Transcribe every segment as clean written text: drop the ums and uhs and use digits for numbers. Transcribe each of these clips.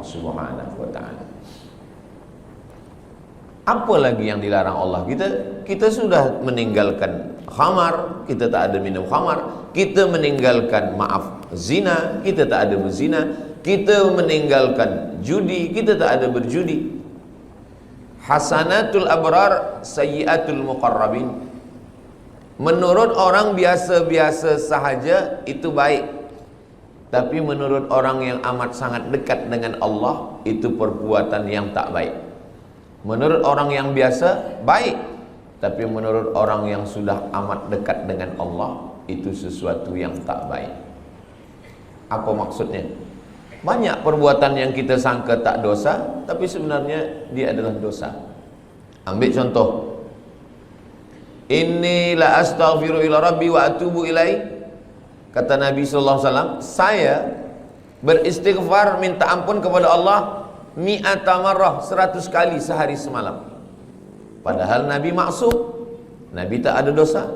Subhanahu wa ta'ala. Apa lagi yang dilarang Allah? Kita sudah meninggalkan khamar, kita tak ada minum khamar. Kita meninggalkan, zina, kita tak ada berzina. Kita meninggalkan judi, kita tak ada berjudi. Hasanatul abrar, sayyiatul muqarrabin. Menurut orang biasa-biasa sahaja itu baik, tapi menurut orang yang amat sangat dekat dengan Allah, itu perbuatan yang tak baik. Menurut orang yang biasa baik, tapi menurut orang yang sudah amat dekat dengan Allah, itu sesuatu yang tak baik. Apa maksudnya? Banyak perbuatan yang kita sangka tak dosa, tapi sebenarnya dia adalah dosa. Ambil contoh, inni la astaghfiru ila rabbi wa atubu ilai. Kata Nabi SAW, saya beristighfar, minta ampun kepada Allah mi'ata marrah, 100 kali sehari semalam. Padahal Nabi maksum, Nabi tak ada dosa,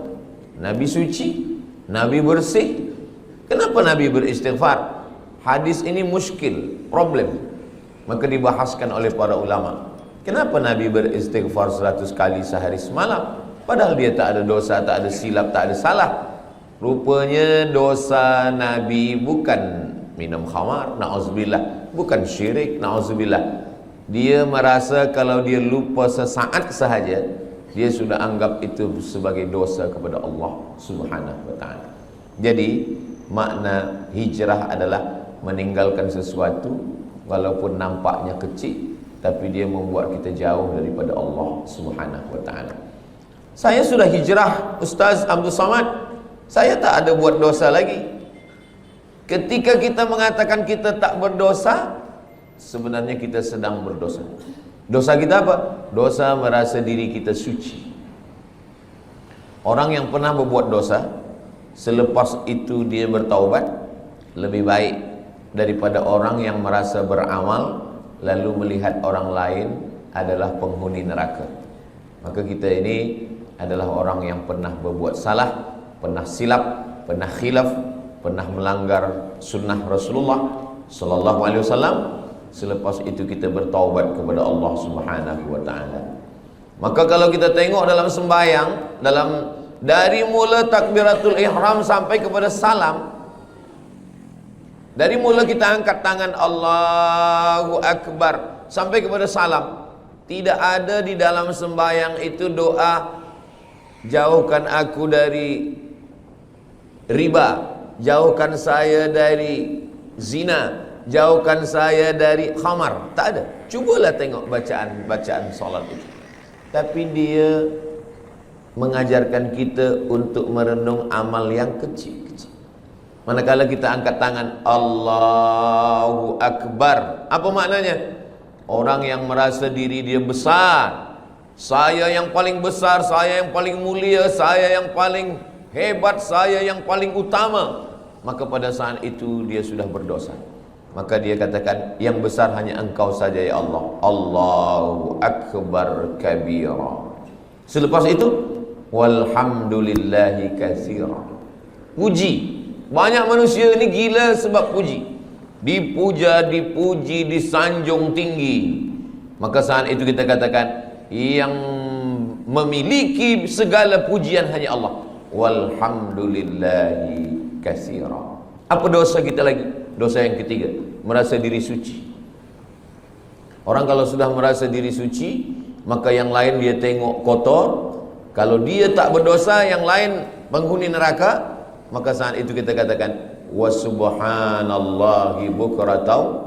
Nabi suci, Nabi bersih. Kenapa Nabi beristighfar? Hadis ini muskil, problem. Maka dibahaskan oleh para ulama. Kenapa Nabi beristighfar 100 kali sehari semalam? Padahal dia tak ada dosa, tak ada silap, tak ada salah. Rupanya dosa Nabi bukan minum khamar, na'udzubillah, bukan syirik, na'udzubillah. Dia merasa kalau dia lupa sesaat sahaja, dia sudah anggap itu sebagai dosa kepada Allah Subhanahu wa ta'ala. Jadi makna hijrah adalah meninggalkan sesuatu walaupun nampaknya kecil, tapi dia membuat kita jauh daripada Allah Subhanahu wa ta'ala. Saya sudah hijrah, Ustaz Abdul Samad, saya tak ada buat dosa lagi. Ketika kita mengatakan kita tak berdosa, sebenarnya kita sedang berdosa. Dosa kita apa? Dosa merasa diri kita suci. Orang yang pernah berbuat dosa, selepas itu dia bertaubat, lebih baik daripada orang yang merasa beramal lalu melihat orang lain adalah penghuni neraka. Maka kita ini adalah orang yang pernah berbuat salah, pernah silap, pernah khilaf, pernah melanggar sunnah Rasulullah sallallahu alaihi wasallam. Selepas itu kita bertaubat kepada Allah Subhanahu wa ta'ala. Maka kalau kita tengok dalam sembahyang, dari mula takbiratul ihram sampai kepada salam, dari mula kita angkat tangan Allahu Akbar sampai kepada salam, tidak ada di dalam sembahyang itu doa jauhkan aku dari riba, jauhkan saya dari zina, jauhkan saya dari khamar. Tak ada. Cubalah tengok bacaan solat itu. Tapi dia mengajarkan kita untuk merenung amal yang kecil-kecil. Manakala kita angkat tangan Allahu Akbar, apa maknanya? Orang yang merasa diri dia besar, saya yang paling besar, saya yang paling mulia, saya yang paling hebat, saya yang paling utama, maka pada saat itu dia sudah berdosa. Maka dia katakan, yang besar hanya engkau saja ya Allah. Allahu Akbar kabira. Selepas itu, walhamdulillahi katsira. Puji. Banyak manusia ini gila sebab puji. Dipuja, dipuji, disanjung tinggi. Maka saat itu kita katakan, yang memiliki segala pujian hanya Allah. Walhamdulillahi katsira. Apa dosa kita lagi? Dosa yang ketiga, merasa diri suci. Orang kalau sudah merasa diri suci, maka yang lain dia tengok kotor. Kalau dia tak berdosa, yang lain penghuni neraka. Maka saat itu kita katakan wa subhanallahi bukratan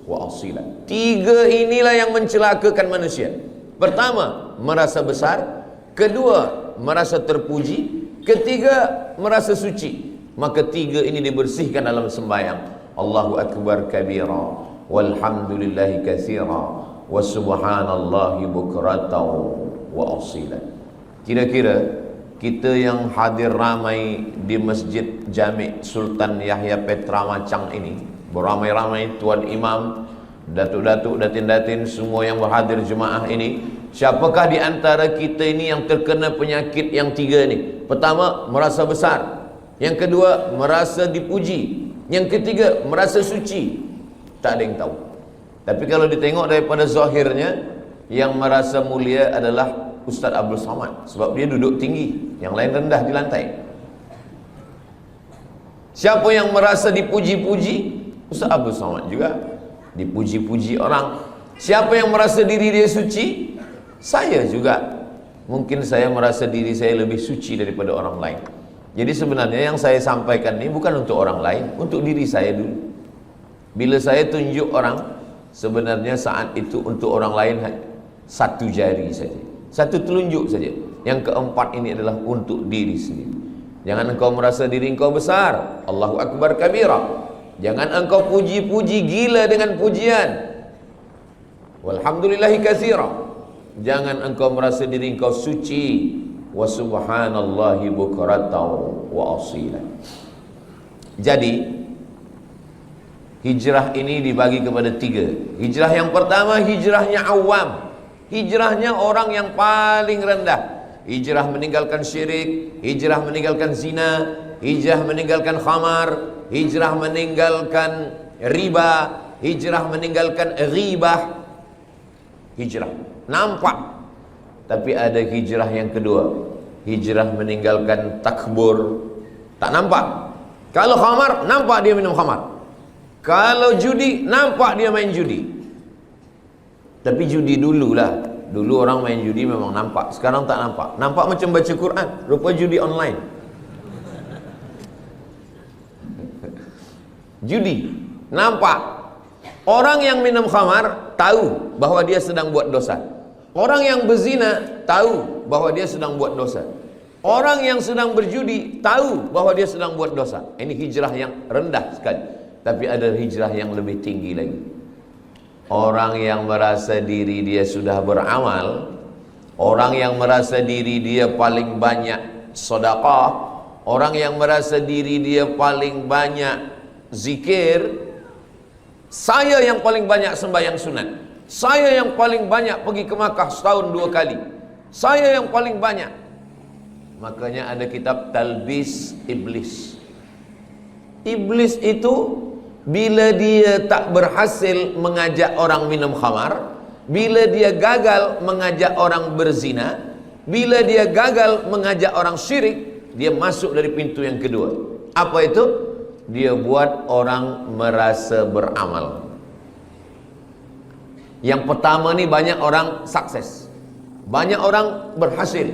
wa asila. Tiga inilah yang mencelakakan manusia. Pertama, merasa besar. Kedua, merasa terpuji. Ketiga, merasa suci. Maka tiga ini dibersihkan dalam sembahyang. Allahu Akbar kabira, walhamdulillahi katsira, wa subhanallahi bukratan wa asila. Kira-kira kita yang hadir ramai di Masjid Jami' Sultan Yahya Petra Macang ini, beramai-ramai tuan imam, datuk-datuk, datin-datin, semua yang berhadir jemaah ini, siapakah di antara kita ini yang terkena penyakit yang tiga ini? Pertama, merasa besar. Yang kedua, merasa dipuji. Yang ketiga, merasa suci. Tak ada yang tahu. Tapi kalau ditengok daripada zahirnya, yang merasa mulia adalah Ustaz Abdul Somad, sebab dia duduk tinggi, yang lain rendah di lantai. Siapa yang merasa dipuji-puji? Ustaz Abdul Somad juga dipuji-puji orang. Siapa yang merasa diri dia suci? Saya juga. Mungkin saya merasa diri saya lebih suci daripada orang lain. Jadi sebenarnya yang saya sampaikan ini bukan untuk orang lain, untuk diri saya dulu. Bila saya tunjuk orang, sebenarnya saat itu untuk orang lain satu jari saja, satu telunjuk saja. Yang keempat ini adalah untuk diri sendiri. Jangan engkau merasa diri engkau besar, Allahu Akbar kabira. Jangan engkau puji-puji gila dengan pujian, walhamdulillahi katsira. Jangan engkau merasa diri engkau suci, wa subhanallahi bukratan wa asila. Jadi hijrah ini dibagi kepada tiga. Hijrah yang pertama, hijrahnya awam, hijrahnya orang yang paling rendah. Hijrah meninggalkan syirik, hijrah meninggalkan zina, hijrah meninggalkan khamar, hijrah meninggalkan riba, hijrah meninggalkan ghibah. Hijrah nampak. Tapi ada hijrah yang kedua, hijrah meninggalkan takbur, tak nampak. Kalau khamar, nampak dia minum khamar. Kalau judi, nampak dia main judi. Tapi judi dululah. Dulu orang main judi memang nampak, sekarang tak nampak. Nampak macam baca Quran, rupa judi online. Judi nampak. Orang yang minum khamar tahu bahwa dia sedang buat dosa. Orang yang berzina tahu bahwa dia sedang buat dosa. Orang yang sedang berjudi tahu bahwa dia sedang buat dosa. Ini hijrah yang rendah sekali. Tapi ada hijrah yang lebih tinggi lagi. Orang yang merasa diri dia sudah beramal, orang yang merasa diri dia paling banyak sedekah, orang yang merasa diri dia paling banyak zikir. Saya yang paling banyak sembahyang sunat, saya yang paling banyak pergi ke Makkah setahun 2 kali, saya yang paling banyak. Makanya ada kitab Talbis Iblis. Iblis itu bila dia tak berhasil mengajak orang minum khamar, bila dia gagal mengajak orang berzina, bila dia gagal mengajak orang syirik, dia masuk dari pintu yang kedua. Apa itu? Dia buat orang merasa beramal. Yang pertama ni banyak orang sukses, banyak orang berhasil.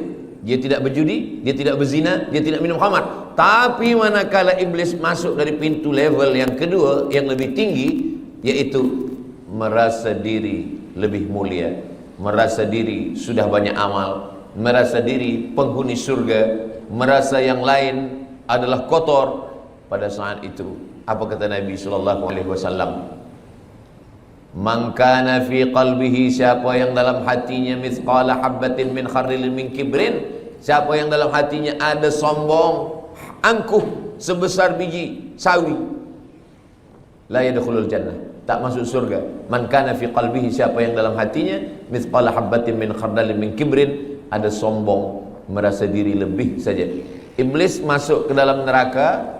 Dia tidak berjudi, dia tidak berzina, dia tidak minum khamar. Tapi manakala iblis masuk dari pintu level yang kedua, yang lebih tinggi, yaitu merasa diri lebih mulia, merasa diri sudah banyak amal, merasa diri penghuni surga, merasa yang lain adalah kotor. Pada saat itu, apa kata Nabi SAW? Man kana fi qalbihi, siapa yang dalam hatinya mithqala habbatin min khardalin min kibrin, siapa yang dalam hatinya ada sombong, angkuh sebesar biji sawi, la yadkhulul jannah, tak masuk surga. Man kana fi qalbihi, siapa yang dalam hatinya mithqala habbatin min khardalin min kibrin, ada sombong, merasa diri lebih saja. Iblis masuk ke dalam neraka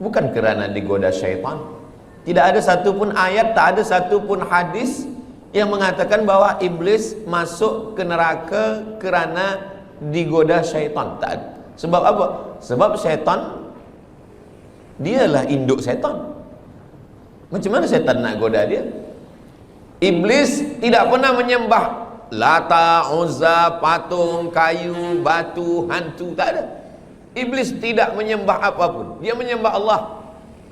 bukan kerana digoda syaitan. Tidak ada satu pun ayat, tak ada satu pun hadis yang mengatakan bahwa iblis masuk ke neraka kerana digoda syaitan. Tak ada. Sebab apa? Sebab syaitan dialah induk syaitan. Macam mana syaitan nak goda dia? Iblis tidak pernah menyembah Lata, Uzza, patung, kayu, batu, hantu. Tak ada. Iblis tidak menyembah apapun. Dia menyembah Allah.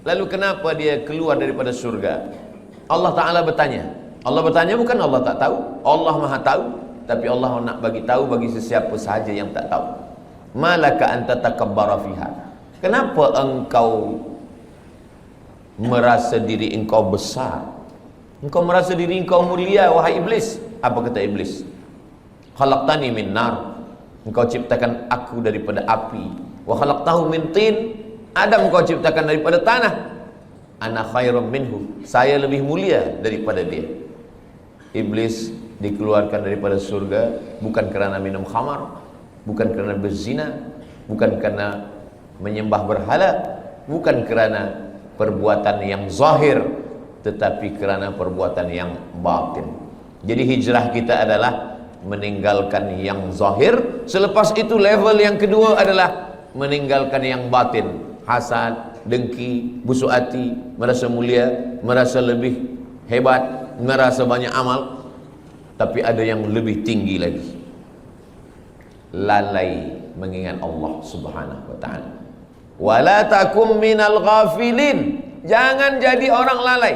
Lalu kenapa dia keluar daripada surga? Allah Ta'ala bertanya. Allah bertanya bukan Allah tak tahu. Allah Maha tahu. Tapi Allah nak bagi tahu bagi sesiapa sahaja yang tak tahu. Malaka anta takabbara fiha. Kenapa engkau merasa diri engkau besar? Engkau merasa diri engkau mulia, wahai iblis. Apa kata iblis? Khalaqtani min nar. Engkau ciptakan aku daripada api. Wa khalaqtahu min tin. Adam kau ciptakan daripada tanah. Ana khairum minhu. Saya lebih mulia daripada dia. Iblis dikeluarkan daripada surga bukan kerana minum khamar, bukan kerana berzina, bukan kerana menyembah berhala, bukan kerana perbuatan yang zahir, tetapi kerana perbuatan yang batin. Jadi hijrah kita adalah meninggalkan yang zahir. Selepas itu level yang kedua adalah meninggalkan yang batin. Hasad, dengki, busuk hati, merasa mulia, merasa lebih hebat, merasa banyak amal. Tapi ada yang lebih tinggi lagi, lalai mengingat Allah Subhanahu wa ta'ala. Wala takum minal ghafilin, jangan jadi orang lalai.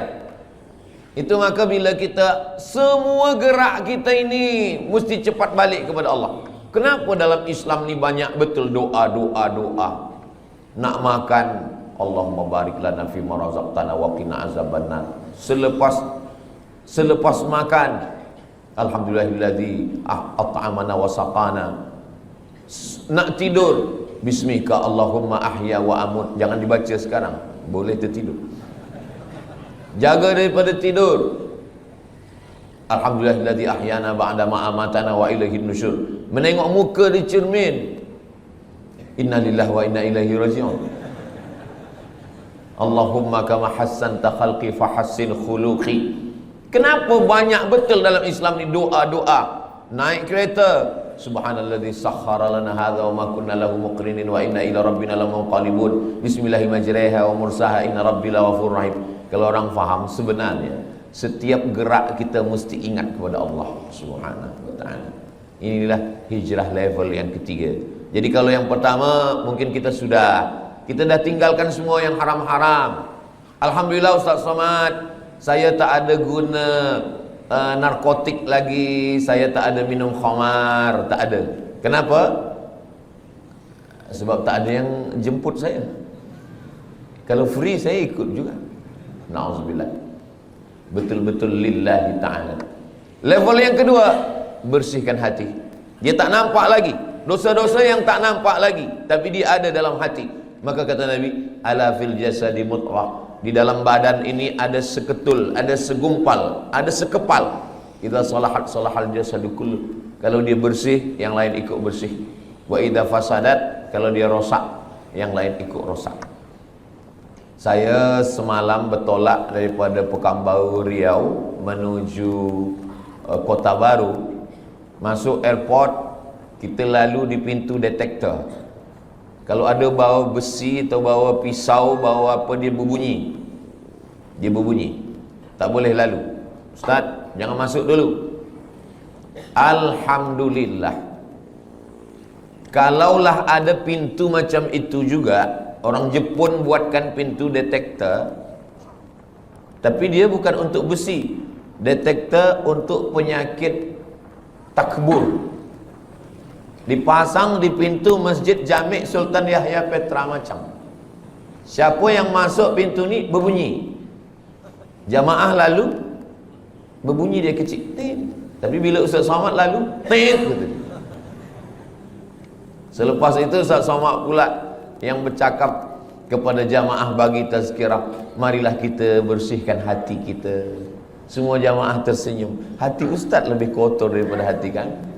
Itu maka bila kita, semua gerak kita ini mesti cepat balik kepada Allah. Kenapa dalam Islam ni banyak betul doa. Nak makan, Allahumma barik lana fi ma razaqtana wa qina azabannar. Selepas makan, alhamdulillahilladzi at'amana wa saqana. Nak tidur, bismika Allahumma ahya wa amut. Jangan dibaca sekarang, boleh tertidur. Jaga daripada tidur. Alhamdulillahilladzi ahyana ba'da ma amatana wa ilaihin nusyur. Menengok muka di cermin, innalillahi wa inna ilaihi raji'un. Allahumma kama hassanta khalqi fahassin khuluqi. Kenapa banyak betul dalam Islam ni doa. Naik kereta, subhanalladzi sakhkhara lana hadza wa ma kunna lahu muqrinin wa inna ila rabbina lamunqalibun. Bismillahi majriha wa mursaha inna rabbil ghafurur rahim. Kalau orang faham, sebenarnya setiap gerak kita mesti ingat kepada Allah Subhanahu wa ta'ala. Inilah hijrah level yang ketiga. Jadi kalau yang pertama mungkin kita dah tinggalkan semua yang haram-haram. Alhamdulillah Ustaz Somad, saya tak ada guna narkotik lagi, saya tak ada minum khamar, tak ada. Kenapa? Sebab tak ada yang jemput saya. Kalau free saya ikut juga. Na'udzubillah. Betul-betul lillahi ta'ala. Level yang kedua, bersihkan hati. Dia tak nampak lagi, dosa-dosa yang tak nampak lagi, tapi dia ada dalam hati. Maka kata Nabi, ala fil jasadi mudghah. Di dalam badan ini ada seketul, ada segumpal, ada sekepal. Idza salahat salahal jasadu kullu. Kalau dia bersih, yang lain ikut bersih. Wa idza fasadat, kalau dia rosak, yang lain ikut rosak. Saya semalam bertolak daripada Pekanbaru Riau menuju Kota Baru. Masuk airport, kita lalu di pintu detektor. Kalau ada bawa besi atau bawa pisau, bawa apa, dia berbunyi. Dia berbunyi. Tak boleh lalu. Ustaz, jangan masuk dulu. Alhamdulillah. Kalaulah ada pintu macam itu juga, orang Jepun buatkan pintu detektor, tapi dia bukan untuk besi. Detektor untuk penyakit takbur. Dipasang di pintu Masjid Jami' Sultan Yahya Petra Macang. Siapa yang masuk pintu ni berbunyi. Jamaah lalu berbunyi dia kecil. Tapi bila Ustaz Somad lalu, gitu. Selepas itu Ustaz Somad pula yang bercakap kepada jamaah bagi tazkirah, marilah kita bersihkan hati kita. Semua jamaah tersenyum. Hati Ustaz lebih kotor daripada hati kan?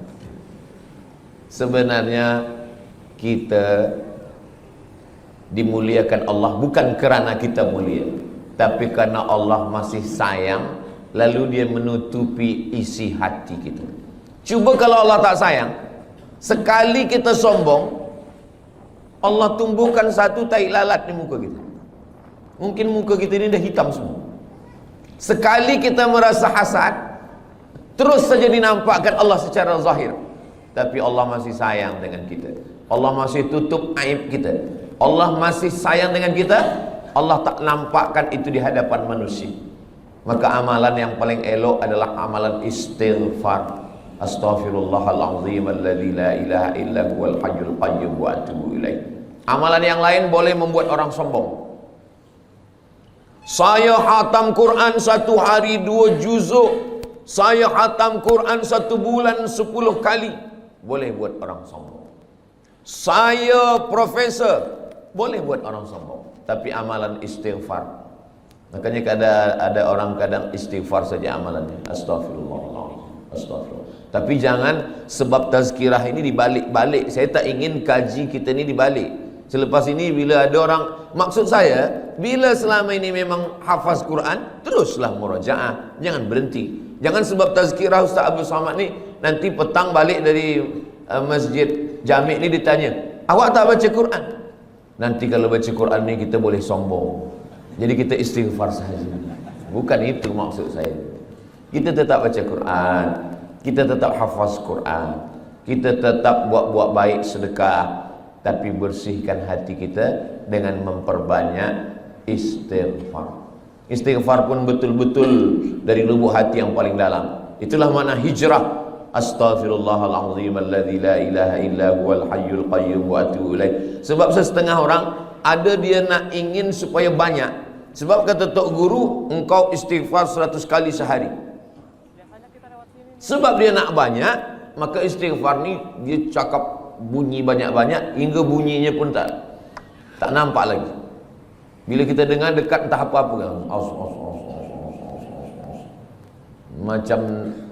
Sebenarnya kita dimuliakan Allah bukan kerana kita mulia, tapi kerana Allah masih sayang, lalu dia menutupi isi hati kita. Cuba kalau Allah tak sayang, sekali kita sombong, Allah tumbuhkan satu tai lalat di muka kita. Mungkin muka kita ini dah hitam semua. Sekali kita merasa hasad, terus saja dinampakkan Allah secara zahir. Tapi Allah masih sayang dengan kita. Allah masih tutup aib kita. Allah masih sayang dengan kita. Allah tak nampakkan itu di hadapan manusia. Maka amalan yang paling elok adalah amalan istighfar. Astaghfirullahalazim alladzi la ilaha illa huwal hayyul qayyum wa atubu ilaih. Amalan yang lain boleh membuat orang sombong. Saya khatam Quran 1 hari 2 juzuk. Saya khatam Quran 1 bulan 10 kali. Boleh buat orang sombong. Saya profesor. Boleh buat orang sombong. Tapi amalan istighfar, makanya ada orang kadang istighfar saja amalannya. Astagfirullahaladzim, astagfirullah. Tapi jangan sebab tazkirah ini dibalik-balik. Saya tak ingin kaji kita ini dibalik. Selepas ini bila ada orang, maksud saya, bila selama ini memang hafaz Quran, teruslah murajaah, jangan berhenti. Jangan sebab tazkirah Ustaz Abdul Samad ni, nanti petang balik dari masjid Jami' ni ditanya, awak tak baca Quran? Nanti kalau baca Quran ni kita boleh sombong. Jadi kita istighfar sahaja. Bukan itu maksud saya. Kita tetap baca Quran, kita tetap hafaz Quran, kita tetap buat-buat baik sedekah, tapi bersihkan hati kita dengan memperbanyak istighfar. Istighfar pun betul-betul dari lubuk hati yang paling dalam. Itulah makna hijrah. Astaghfirullahalazim alladzi la ilaha illa huwal hayyul qayyum wa atubu ilaih. Sebab setengah orang ada dia nak ingin supaya banyak. Sebab kata tok guru, engkau istighfar 100 kali sehari. Sebab dia nak banyak, maka istighfar ni dia cakap bunyi banyak-banyak hingga bunyinya pun tak nampak lagi. Bila kita dengar dekat entah apa-apa kan,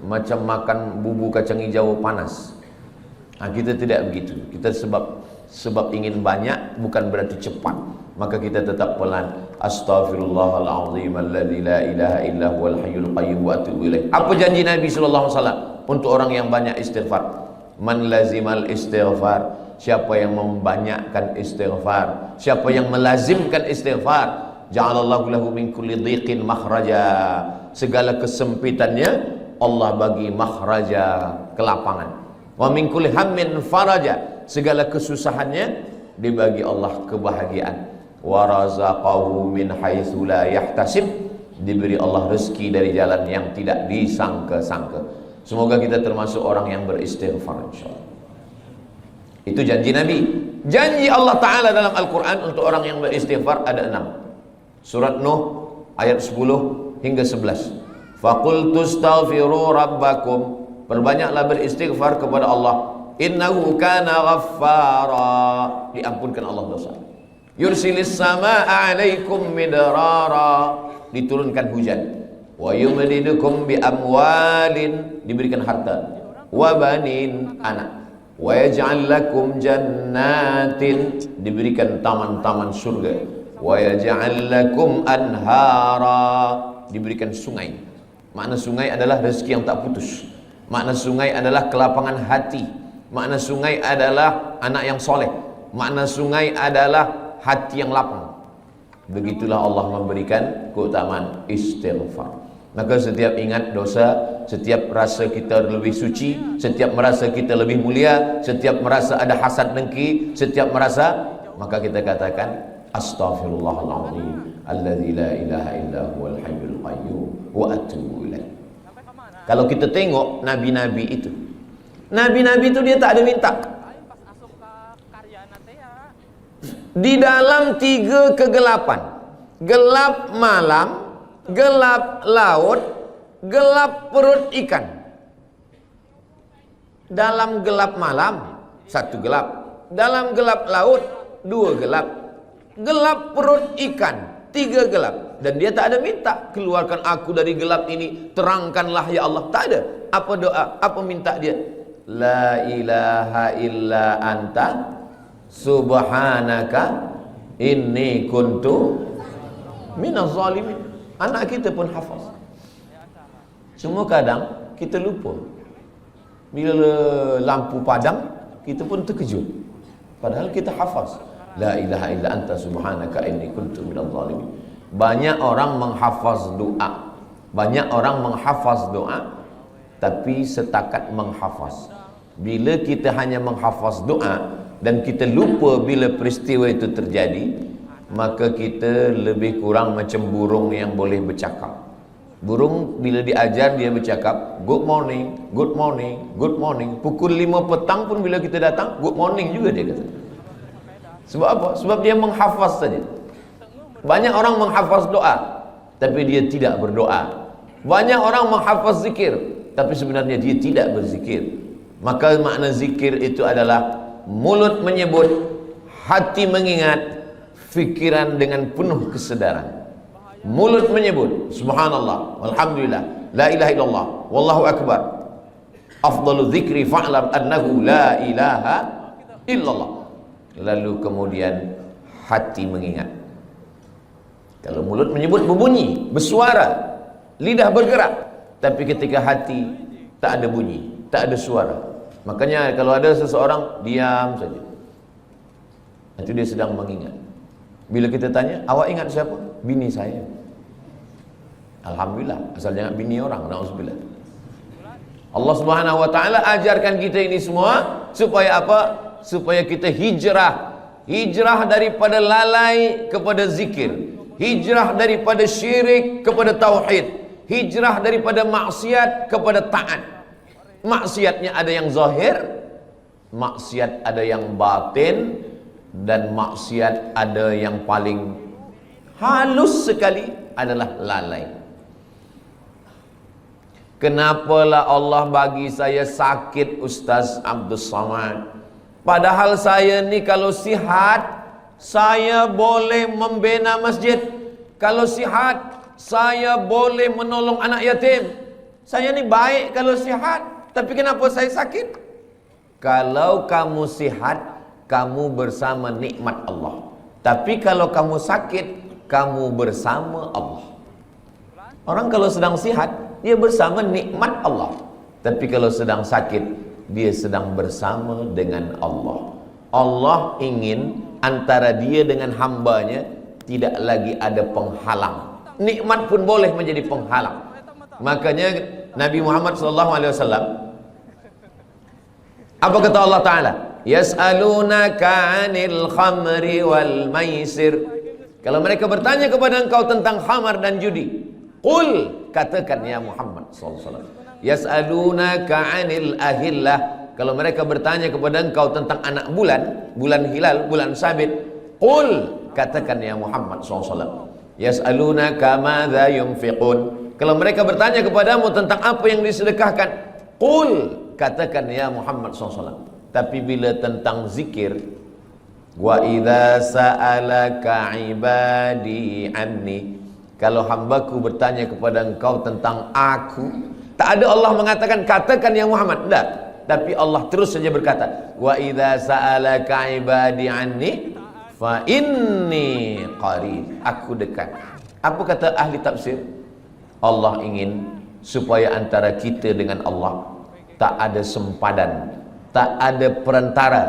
macam makan bubur kacang hijau panas. Kita tidak begitu. Kita sebab ingin banyak bukan berarti cepat. Maka kita tetap pelan. Astaghfirullahalazim alladzi la ilaha illa huwal hayyul qayyum wa atubu ilaih. Apa janji Nabi sallallahu alaihi wasallam untuk orang yang banyak istighfar? Man lazimal istighfar, siapa yang membanyakkan istighfar, siapa yang melazimkan istighfar, ja'alallahu lahu min kulli dhiqin makhraja, segala kesempitannya Allah bagi makhraja, kelapangan. Wa min kulli hammin faraja, segala kesusahannya dibagi Allah kebahagiaan. Wa razaqahu min haitsu la yahtasib, diberi Allah rezeki dari jalan yang tidak disangka-sangka. Semoga kita termasuk orang yang beristighfar insyaallah. Itu janji Nabi. Janji Allah Ta'ala dalam Al-Quran untuk orang yang beristighfar ada 6. Surat Nuh ayat 10 hingga 11. Faqultu astaghfiru rabbakum, perbanyaklah beristighfar kepada Allah. Innahu kana ghaffara, diampunkan Allah dosa. Yursilis samaa'a 'alaikum midrara, diturunkan hujan. Wa yumdidukum bi amwalin, diberikan harta. Wa banin, anak. Wa yaj'al lakum jannatin, diberikan taman-taman surga. Wa yaj'al lakum anhara, diberikan sungai. Makna sungai adalah rezeki yang tak putus. Makna sungai adalah kelapangan hati. Makna sungai adalah anak yang soleh. Makna sungai adalah hati yang lapang. Begitulah Allah memberikan keutamaan istighfar. Maka setiap ingat dosa, setiap rasa kita lebih suci, setiap merasa kita lebih mulia, setiap merasa ada hasad dengki, setiap merasa, maka kita katakan astaghfirullahalazim alladzi la ilaha illa huwal hayyul qayyum wa atubu ilaih. Kalau kita tengok nabi-nabi itu, nabi-nabi itu dia tak ada minta. Di dalam 3 kegelapan, gelap malam, gelap laut, gelap perut ikan. Dalam gelap malam 1 gelap, dalam gelap laut 2 gelap, gelap perut ikan 3 gelap. Dan dia tak ada minta, keluarkan aku dari gelap ini, terangkanlah ya Allah. Tak ada. Apa doa? Apa minta dia? La ilaha illa anta subhanaka inni kuntu minaz zalimin. Anak kita pun hafaz. Cuma kadang kita lupa. Bila lampu padam, kita pun terkejut. Padahal kita hafaz. La ilaha illa anta subhanaka inni kuntu minaz zalimin. Banyak orang menghafaz doa. Banyak orang menghafaz doa, tapi setakat menghafaz. Bila kita hanya menghafaz doa dan kita lupa bila peristiwa itu terjadi, maka kita lebih kurang macam burung yang boleh bercakap. Burung bila diajar dia bercakap, good morning, good morning, good morning. Pukul 5 petang pun bila kita datang, good morning juga dia kata. Sebab apa? Sebab dia menghafaz saja. Banyak orang menghafaz doa, tapi dia tidak berdoa. Banyak orang menghafaz zikir, tapi sebenarnya dia tidak berzikir. Maka makna zikir itu adalah mulut menyebut, hati mengingat, fikiran dengan penuh kesedaran. Mulut menyebut subhanallah, walhamdulillah, la ilaha illallah, wallahu akbar. Afdalu dzikri fa'lam annahu la ilaha illallah. lalu kemudian hati mengingat. Kalau mulut menyebut berbunyi, bersuara, lidah bergerak, tapi ketika hati tak ada bunyi, tak ada suara. Makanya kalau ada seseorang diam saja, itu dia sedang mengingat. Bila kita tanya, awak ingat siapa? Bini saya. Alhamdulillah, asal jangan bini orang. Na'udzubillah. Allah Subhanahu wa taala ajarkan kita ini semua supaya apa? Supaya kita hijrah. Hijrah daripada lalai kepada zikir. Hijrah daripada syirik kepada tauhid. Hijrah daripada maksiat kepada taat. Maksiatnya ada yang zahir, maksiat ada yang batin, dan maksiat ada yang paling halus sekali adalah lalai. Kenapalah Allah bagi saya sakit, Ustaz Abdul Samad? Padahal saya ni kalau sihat, saya boleh membina masjid. Kalau sihat, saya boleh menolong anak yatim. Saya ni baik kalau sihat, tapi kenapa saya sakit? Kalau kamu sihat, kamu bersama nikmat Allah. Tapi kalau kamu sakit, kamu bersama Allah. Orang kalau sedang sihat, dia bersama nikmat Allah. Tapi kalau sedang sakit, dia sedang bersama dengan Allah. Allah ingin antara dia dengan hambanya tidak lagi ada penghalang. Nikmat pun boleh menjadi penghalang. Makanya Nabi Muhammad SAW, apa kata Allah Ta'ala? Yas'alunaka 'anil khamri wal maisir. Kalau mereka bertanya kepada engkau tentang khamar dan judi, qul, katakan ya Muhammad SAW. Yas'alunaka 'anil ahillah. Kalau mereka bertanya kepada engkau tentang anak bulan, bulan hilal, bulan sabit, qul, katakan ya Muhammad SAW. Yas'alunaka madza yunfiqun. Kalau mereka bertanya kepadamu tentang apa yang disedekahkan, qul, katakan ya Muhammad SAW. Tapi bila tentang zikir, wa idza sa'alaka ibadi anni, kalau hambaku bertanya kepada engkau tentang aku, tak ada Allah mengatakan katakan ya Muhammad, tidak. Tapi Allah terus saja berkata, wa idza sa'alaka ibadi anni fa inni qarib, aku dekat. Apa kata ahli tafsir? Allah ingin supaya antara kita dengan Allah tak ada sempadan, tak ada perantara,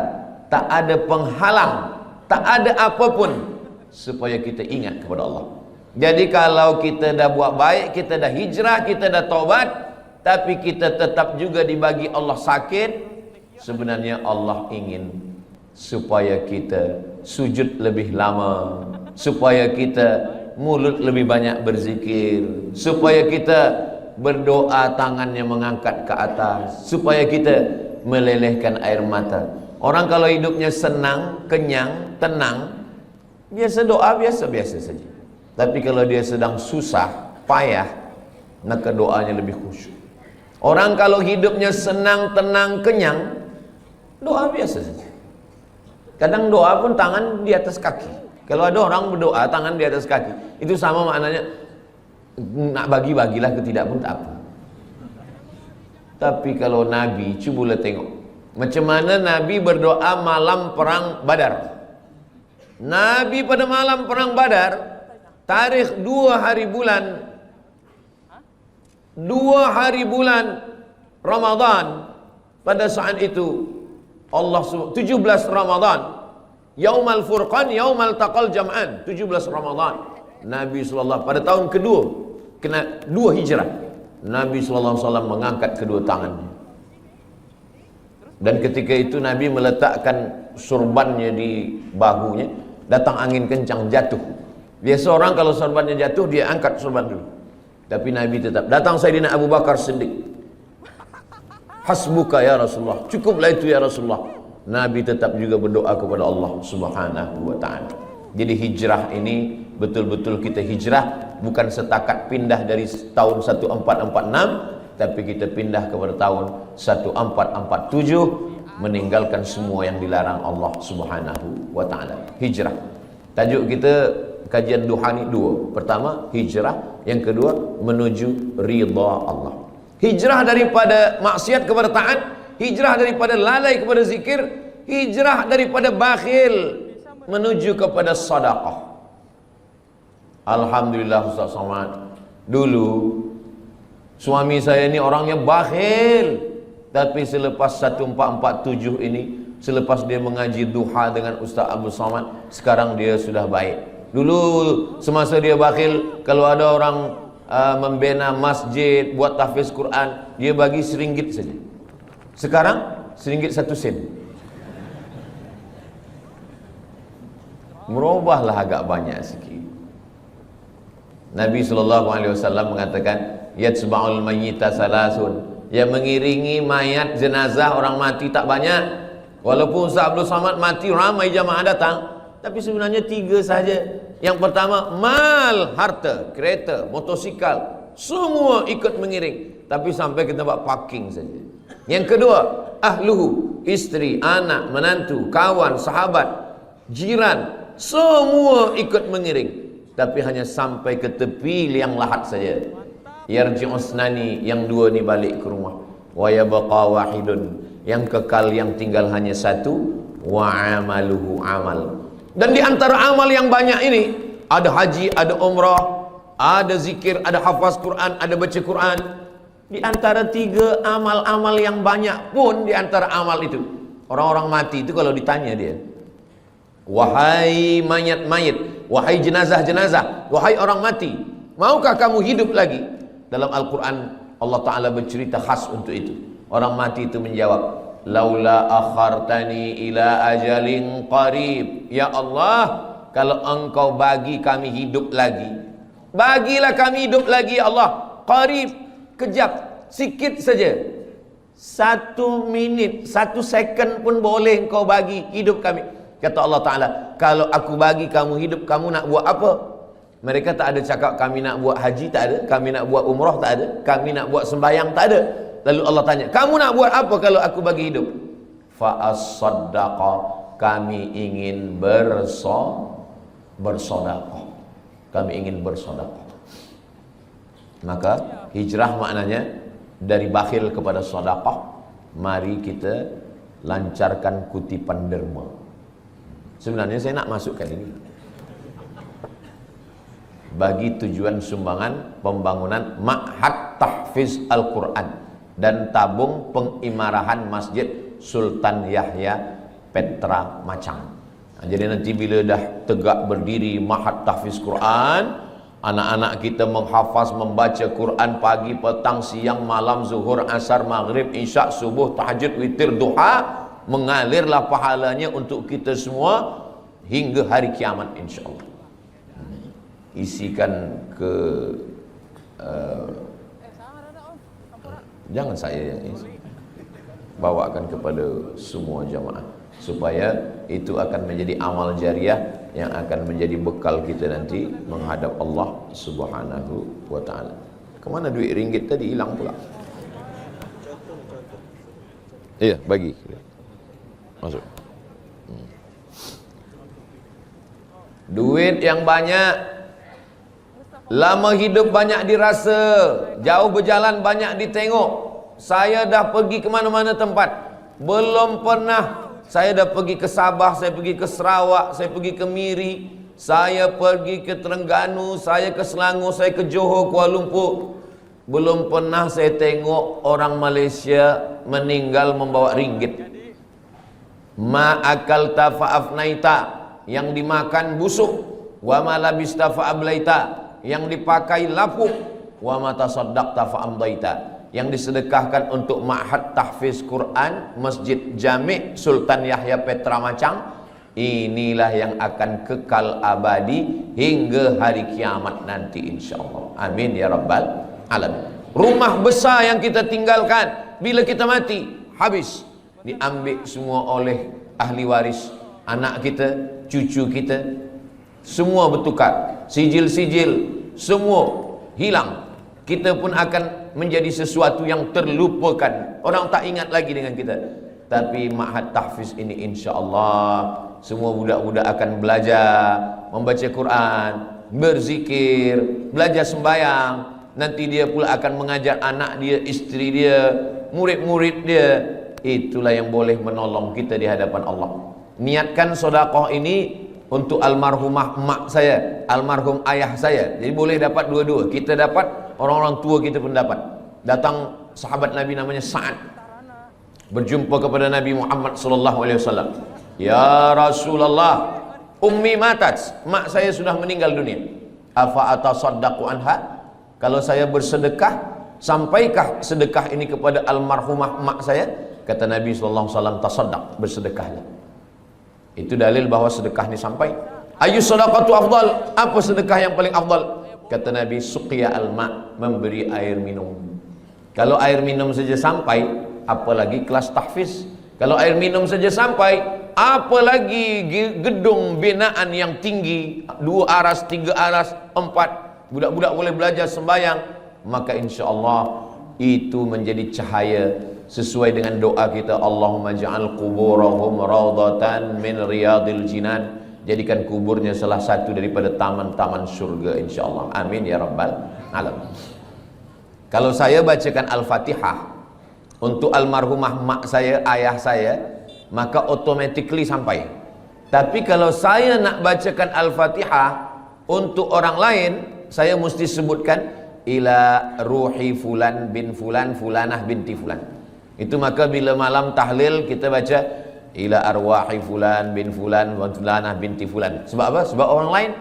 tak ada penghalang, tak ada apapun, supaya kita ingat kepada Allah. Jadi kalau kita dah buat baik, kita dah hijrah, kita dah taubat, tapi kita tetap juga dibagi Allah sakit, sebenarnya Allah ingin supaya kita sujud lebih lama, supaya kita mulut lebih banyak berzikir, supaya kita berdoa tangannya mengangkat ke atas, supaya kita melelehkan air mata. Orang kalau hidupnya senang, kenyang, tenang, biasa doa biasa-biasa saja. Tapi kalau dia sedang susah, payah, maka doanya lebih khusyuk. Orang kalau hidupnya senang, tenang, kenyang, doa biasa saja. Kadang doa pun tangan di atas kaki. Kalau ada orang berdoa tangan di atas kaki, itu sama maknanya nak bagi-bagilah ke tidak pun tak apa. Tapi kalau Nabi, cubalah tengok macam mana Nabi berdoa malam perang Badar. Nabi pada malam perang Badar, tarikh 2 hari bulan Ramadan, pada saat itu Allah 17 Ramadan, Yaumal Furqan, Yaumal Taqal Jam'an, 17 Ramadan. Nabi SAW pada tahun kedua, kena 2 hijrah, Nabi SAW mengangkat kedua tangannya. Dan ketika itu Nabi meletakkan surbannya di bahunya, datang angin kencang, jatuh. Biasa orang kalau surbannya jatuh, dia angkat surban dulu. Tapi Nabi tetap. Datang Sayyidina Abu Bakar Siddiq, hasbuka ya Rasulullah, cukuplah itu ya Rasulullah. Nabi tetap juga berdoa kepada Allah Subhanahu wa ta'ala. Jadi hijrah ini betul-betul kita hijrah, bukan setakat pindah dari tahun 1446, tapi kita pindah kepada tahun 1447, meninggalkan semua yang dilarang Allah Subhanahu wa ta'ala. Hijrah. Tajuk kita kajian duha ni 2. Pertama, hijrah. Yang kedua, menuju ridha Allah. Hijrah daripada maksiat kepada taat, hijrah daripada lalai kepada zikir, hijrah daripada bakhil menuju kepada sedekah. Alhamdulillah Ustaz Somad, dulu suami saya ini orangnya bakhil, tapi selepas 1447 ini, selepas dia mengaji duha dengan Ustaz Abdul Somad, sekarang dia sudah baik. Dulu semasa dia bakhil, kalau ada orang membina masjid, buat tahfiz Quran, dia bagi RM1 saja. Sekarang RM1 1 sen. Merubahlah agak banyak sikit. Nabi SAW mengatakan, yatsba'ul mayyita salasun, yang mengiringi mayat jenazah orang mati tak banyak. Walaupun Ustaz Abdul Somad mati, ramai jamaah datang, tapi sebenarnya 3 saja. Yang pertama, mal, harta, kereta, motosikal, semua ikut mengiring, tapi sampai ke tempat parking saja. Yang kedua, ahluhu, isteri, anak, menantu, kawan, sahabat, jiran, semua ikut mengiring, tapi hanya sampai ke tepi liang lahat saja. Yarji'usnani, yang 2 ni balik ke rumah. Wa yabqa wahidun, yang kekal, yang tinggal hanya 1. Wa amaluhu amal. Dan di antara amal yang banyak ini, ada haji, ada umrah, ada zikir, ada hafaz Quran, ada baca Quran. Di antara 3 amal-amal yang banyak pun, di antara amal itu, orang-orang mati itu kalau ditanya dia, wahai mayat-mayat, wahai jenazah-jenazah, wahai orang mati, maukah kamu hidup lagi? Dalam Al-Quran Allah Ta'ala bercerita khas untuk itu. Orang mati itu menjawab, laula akhartani ila ajalin qarib, ya Allah, kalau engkau bagi kami hidup lagi, bagilah kami hidup lagi ya Allah, qarib, kejap, sikit saja, 1 minit, 1 second pun boleh engkau bagi hidup kami. Kata Allah Ta'ala, kalau aku bagi kamu hidup, kamu nak buat apa? Mereka tak ada cakap kami nak buat haji, tak ada. Kami nak buat umrah, tak ada. Kami nak buat sembahyang, tak ada. Lalu Allah tanya, kamu nak buat apa kalau aku bagi hidup? Fa'as-saddaqa, kami ingin bersedekah. Kami ingin bersedekah. Maka hijrah maknanya dari bakhil kepada sedekah. Mari kita lancarkan kutipan derma. Sebenarnya saya nak masukkan ini bagi tujuan sumbangan pembangunan Ma'had Tahfiz Al-Quran dan tabung pengimarahan Masjid Sultan Yahya Petra Macang. Jadi nanti bila dah tegak berdiri Ma'had Tahfiz Quran, anak-anak kita menghafaz, membaca Quran pagi, petang, siang, malam, zuhur, asar, maghrib, isya, subuh, tahajud, witir, duha, mengalirlah pahalanya untuk kita semua hingga hari kiamat insyaAllah. Isikan ke jangan saya yang isi, bawakan kepada semua jamaah, supaya itu akan menjadi amal jariah yang akan menjadi bekal kita nanti menghadap Allah Subhanahu wa ta'ala. Kemana duit ringgit tadi? Hilang pula. Iya, bagi masuk. Duit yang banyak, lama hidup banyak dirasa, jauh berjalan banyak ditengok. Saya dah pergi ke mana-mana tempat, belum pernah. Saya dah pergi ke Sabah, saya pergi ke Sarawak, saya pergi ke Miri, saya pergi ke Terengganu, saya ke Selangor, saya ke Johor, Kuala Lumpur. Belum pernah saya tengok orang Malaysia meninggal membawa ringgit. Ma'akalta fa'afnaita, yang dimakan busuk. Wa ma labista fa'ablaita, yang dipakai lapuk. Wa ma tasaddaqta fa'amdaita, yang disedekahkan untuk Ma'had Tahfiz Quran Masjid Jami' Sultan Yahya Petra Macang. Inilah yang akan kekal abadi hingga hari kiamat nanti insyaAllah. Amin ya rabbal alamin. Rumah besar yang kita tinggalkan, bila kita mati, habis, diambil semua oleh ahli waris, anak kita, cucu kita, semua bertukar, sijil-sijil semua hilang. Kita pun akan menjadi sesuatu yang terlupakan, orang tak ingat lagi dengan kita. Tapi Ma'had Tahfiz ini insya-Allah semua budak-budak akan belajar membaca Quran, berzikir, belajar sembahyang. Nanti dia pula akan mengajar anak dia, isteri dia, murid-murid dia. itulah yang boleh menolong kita di hadapan Allah. Niatkan sedekah ini untuk almarhumah mak saya, almarhum ayah saya. Jadi boleh dapat dua-dua. Kita dapat, orang-orang tua kita pun dapat. Datang sahabat Nabi namanya Sa'ad, berjumpa kepada Nabi Muhammad sallallahu alaihi wasallam. Ya Rasulullah, ummi matat, mak saya sudah meninggal dunia. Afa atasaddaqu anha? Kalau saya bersedekah, sampaikah sedekah ini kepada almarhumah mak saya? Kata Nabi sallallahu alaihi wasallam, tasaddaq, bersedekahlah. Itu dalil bahwa sedekah ini sampai. Ayu sadaqatu afdal? Apa sedekah yang paling afdal? Kata Nabi, suqiya al-ma, memberi air minum. Kalau air minum saja sampai, apalagi kelas tahfiz. Kalau air minum saja sampai, apalagi gedung binaan yang tinggi, 2 aras, 3 aras, 4. Budak-budak boleh belajar sembahyang. Maka insya Allah itu menjadi cahaya sesuai dengan doa kita, Allahumma ja'al kuburahum raudatan min riyadil jinan. Jadikan kuburnya salah satu daripada taman-taman surga insya Allah. Amin ya rabbal alamin. Kalau saya bacakan Al-Fatihah untuk almarhumah mak saya, ayah saya, maka automatically sampai. Tapi kalau saya nak bacakan Al-Fatihah untuk orang lain, saya mesti sebutkan ila ruhi fulan bin fulan fulanah binti fulan. Itu maka bila malam tahlil kita baca ila arwahi fulan bin fulan wa fulanah binti fulan. Sebab apa? Sebab orang lain.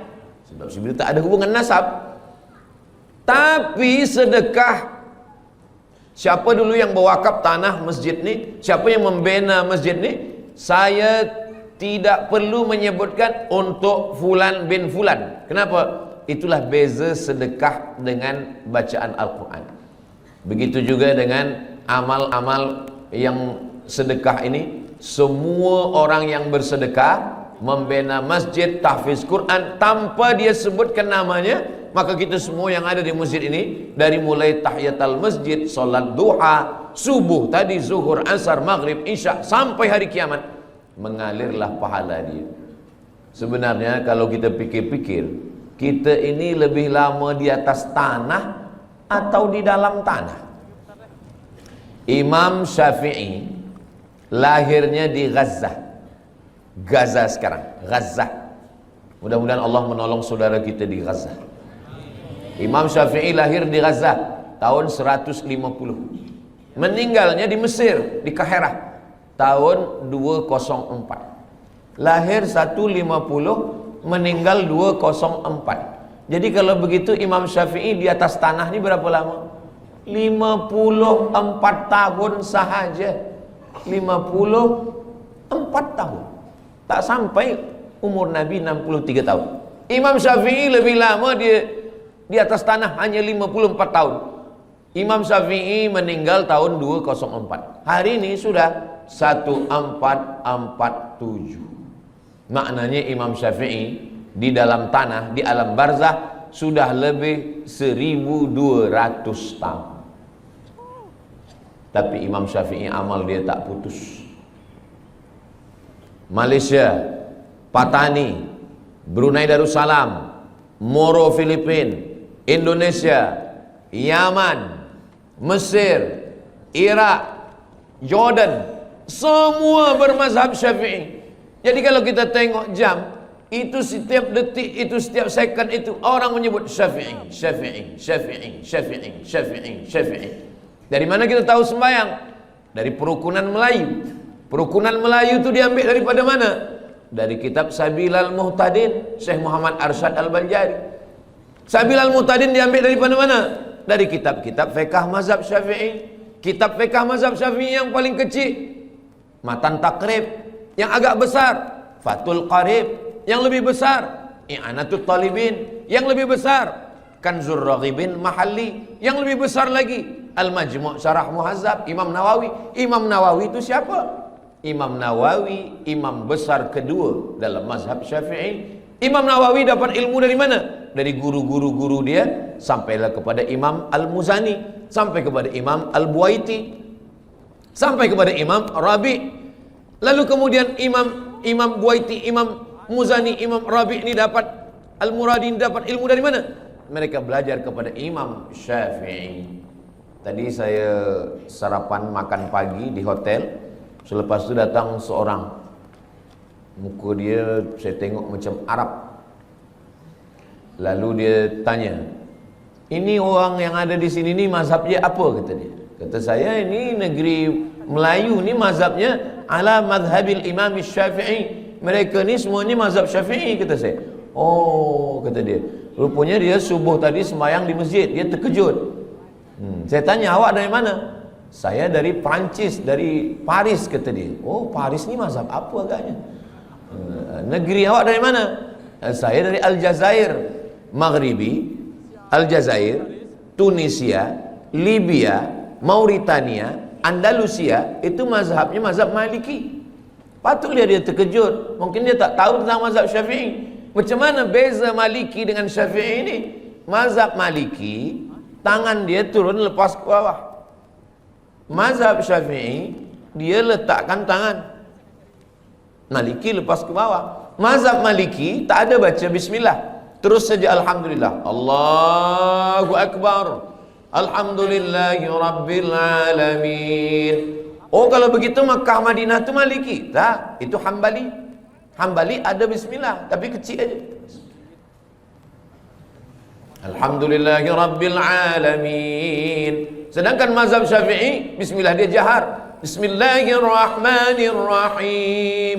Sebab sebenarnya tak ada hubungan nasab. Tapi sedekah, siapa dulu yang berwakaf tanah masjid ni, siapa yang membina masjid ni, saya tidak perlu menyebutkan untuk fulan bin fulan. Kenapa? Itulah beza sedekah dengan bacaan Al-Quran. Begitu juga dengan amal-amal yang sedekah ini. Semua orang yang bersedekah, membina masjid, tahfiz Quran, tanpa dia sebutkan namanya, maka kita semua yang ada di masjid ini, dari mulai tahiyatul masjid, solat duha, subuh tadi, zuhur, asar, maghrib, isya, sampai hari kiamat, mengalirlah pahala dia. Sebenarnya kalau kita pikir-pikir, kita ini lebih lama di atas tanah atau di dalam tanah? Imam Syafi'i lahirnya di Gaza. Gaza sekarang, Gaza. Mudah-mudahan Allah menolong saudara kita di Gaza. Imam Syafi'i lahir di Gaza tahun 150. Meninggalnya di Mesir, di Kahirah tahun 204. Lahir 150, meninggal 204. Jadi kalau begitu Imam Syafi'i di atas tanah ini berapa lama? 54 tahun sahaja. 54 tahun. Tak sampai umur Nabi 63 tahun. Imam Syafi'i lebih lama dia di atas tanah, hanya 54 tahun. Imam Syafi'i meninggal tahun 204. Hari ini sudah 1447. Maknanya Imam Syafi'i di dalam tanah, di alam barzah, sudah lebih 1200 tahun. Tapi Imam Syafi'i amal dia tak putus. Malaysia, Patani, Brunei Darussalam, Moro Filipina, Indonesia, Yaman, Mesir, Iraq, Jordan, semua bermazhab Syafi'i. Jadi kalau kita tengok jam, itu setiap detik, itu setiap second, itu orang menyebut Syafi'i, Syafi'i, Syafi'i, Syafi'i, Syafi'i, Syafi'i. Dari mana kita tahu sembahyang? Dari perukunan Melayu. Perukunan Melayu itu diambil daripada mana? Dari kitab Sabilal Muhtadin, Syekh Muhammad Arsyad Al-Banjari. Sabilal Muhtadin diambil daripada mana? Dari kitab-kitab fiqh mazhab Syafi'i. Kitab fiqh mazhab Syafi'i yang paling kecil, Matan Taqrib. Yang agak besar, Fathul Qarib. Yang lebih besar, I'anatul Talibin. Yang lebih besar, Kanzur Raghibin Mahalli. Yang lebih besar lagi, Al-Majmu' Syarah Muhazzab, Imam Nawawi. Imam Nawawi itu siapa? Imam Nawawi, imam besar kedua dalam mazhab Syafi'i. Imam Nawawi dapat ilmu dari mana? Dari guru-guru dia, sampailah kepada Imam Al-Muzani, sampai kepada Imam Al-Buaiti, sampai kepada Imam Rabi'. Lalu kemudian Imam Buaiti, Imam Muzani, Imam Rabi' ini dapat, Al-Muradi ini dapat ilmu dari mana? Mereka belajar kepada Imam Syafi'i. Tadi saya sarapan makan pagi di hotel, Selepas itu datang seorang, muka dia saya tengok macam Arab. Lalu dia tanya, ini orang yang ada di sini ni mazhabnya apa? Kata dia. Kata saya, ini negeri Melayu ni mazhabnya ala madhabil Imam Syafi'i. Mereka ni semua ni mazhab Syafi'i, kata saya. Oh, kata dia. Rupanya dia subuh tadi sembahyang di masjid. Dia terkejut. Saya tanya, awak dari mana? Saya dari Perancis, dari Paris, kata dia. Oh, Paris ni mazhab apa agaknya? Negeri awak dari mana? Saya dari Aljazair, Maghribi, Aljazair, Tunisia, Libya, Mauritania, Andalusia. Itu mazhabnya mazhab Maliki. Patutlah dia terkejut. Mungkin dia tak tahu tentang mazhab Syafi'i. Macam mana beza Maliki dengan Syafi'i ini? Mazhab Maliki, tangan dia turun lepas ke bawah. Mazhab Syafi'i, dia letakkan tangan. Maliki lepas ke bawah. Mazhab Maliki tak ada baca bismillah, terus saja alhamdulillah. Allahu Akbar. Alhamdulillahi Rabbil Alamin. Oh, kalau begitu Makkah Madinah itu Maliki? Tak, itu Hambali. Hambali ada bismillah, tapi kecil aja. Alhamdulillahi Rabbil Alamin. Sedangkan mazhab Syafi'i, bismillah dia jahar. Bismillahirrahmanirrahim.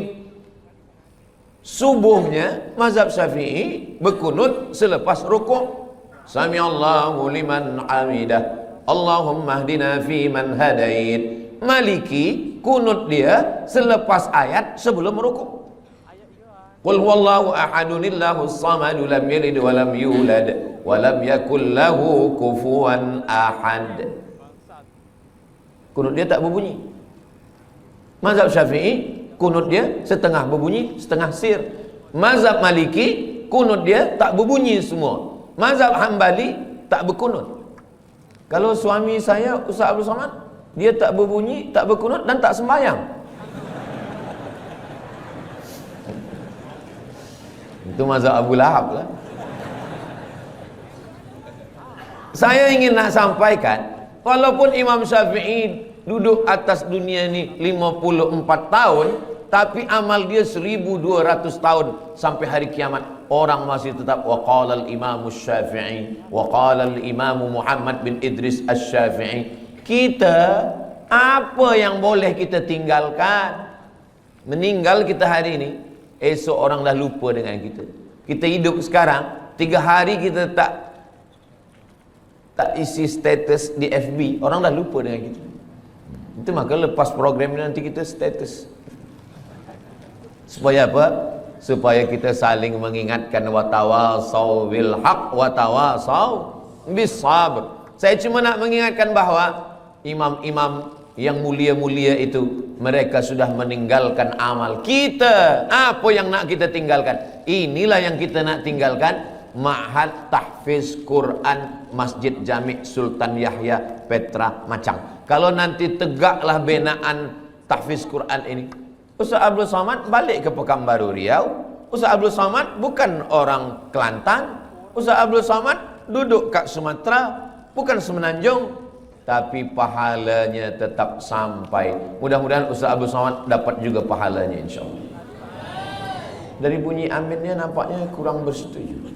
Subuhnya mazhab Syafi'i berkunut selepas rukuk. Sami Allahu liman hamidah. Allahumma hdina fi man hadait. Maliki kunut dia selepas ayat sebelum rukuk. Qul huwallahu ahadunillahus samadu lam yalid wa lam yulad wa lam yakul lahu kufuwan ahad. Kunut dia tak berbunyi. Mazhab Syafi'i kunut dia setengah berbunyi, setengah sir. Mazhab Maliki kunut dia tak berbunyi semua. Mazhab Hambali tak berkunut. Kalau suami saya Ustaz Abdul Somad, dia tak berbunyi, tak berkunut dan tak sembahyang. Itu mazhab Abu Lahab lah. Saya ingin nak sampaikan, walaupun Imam Syafi'i duduk atas dunia ni 54 tahun, tapi amal dia 1200 tahun sampai hari kiamat. Orang masih tetap waqala al-Imam Syafi'i, waqala al-Imam Muhammad bin Idris Asy-Syafi'i. Kita, apa yang boleh kita tinggalkan? Meninggal kita hari ini, esok orang dah lupa dengan kita. Kita hidup sekarang, 3 hari kita tak isi status di FB, orang dah lupa dengan kita. Itu maka lepas program ini nanti kita status. Supaya apa? Supaya kita saling mengingatkan wa tawasau bil haq wa tawasau bis sabr. Saya cuma nak mengingatkan bahawa imam-imam yang mulia-mulia itu, mereka sudah meninggalkan amal. Kita, apa yang nak kita tinggalkan? Inilah yang kita nak tinggalkan. Ma'had Tahfiz Quran Masjid Jami' Sultan Yahya Petra Macang. Kalau nanti tegaklah binaan Tahfiz Quran ini, Ustaz Abdul Somad balik ke Pekanbaru Riau. Ustaz Abdul Somad bukan orang Kelantan. Ustaz Abdul Somad duduk kat Sumatera, bukan Semenanjung, tapi pahalanya tetap sampai. Mudah-mudahan Ustaz Abdul Somad dapat juga pahalanya, insyaAllah. Dari bunyi aminnya nampaknya kurang bersetuju.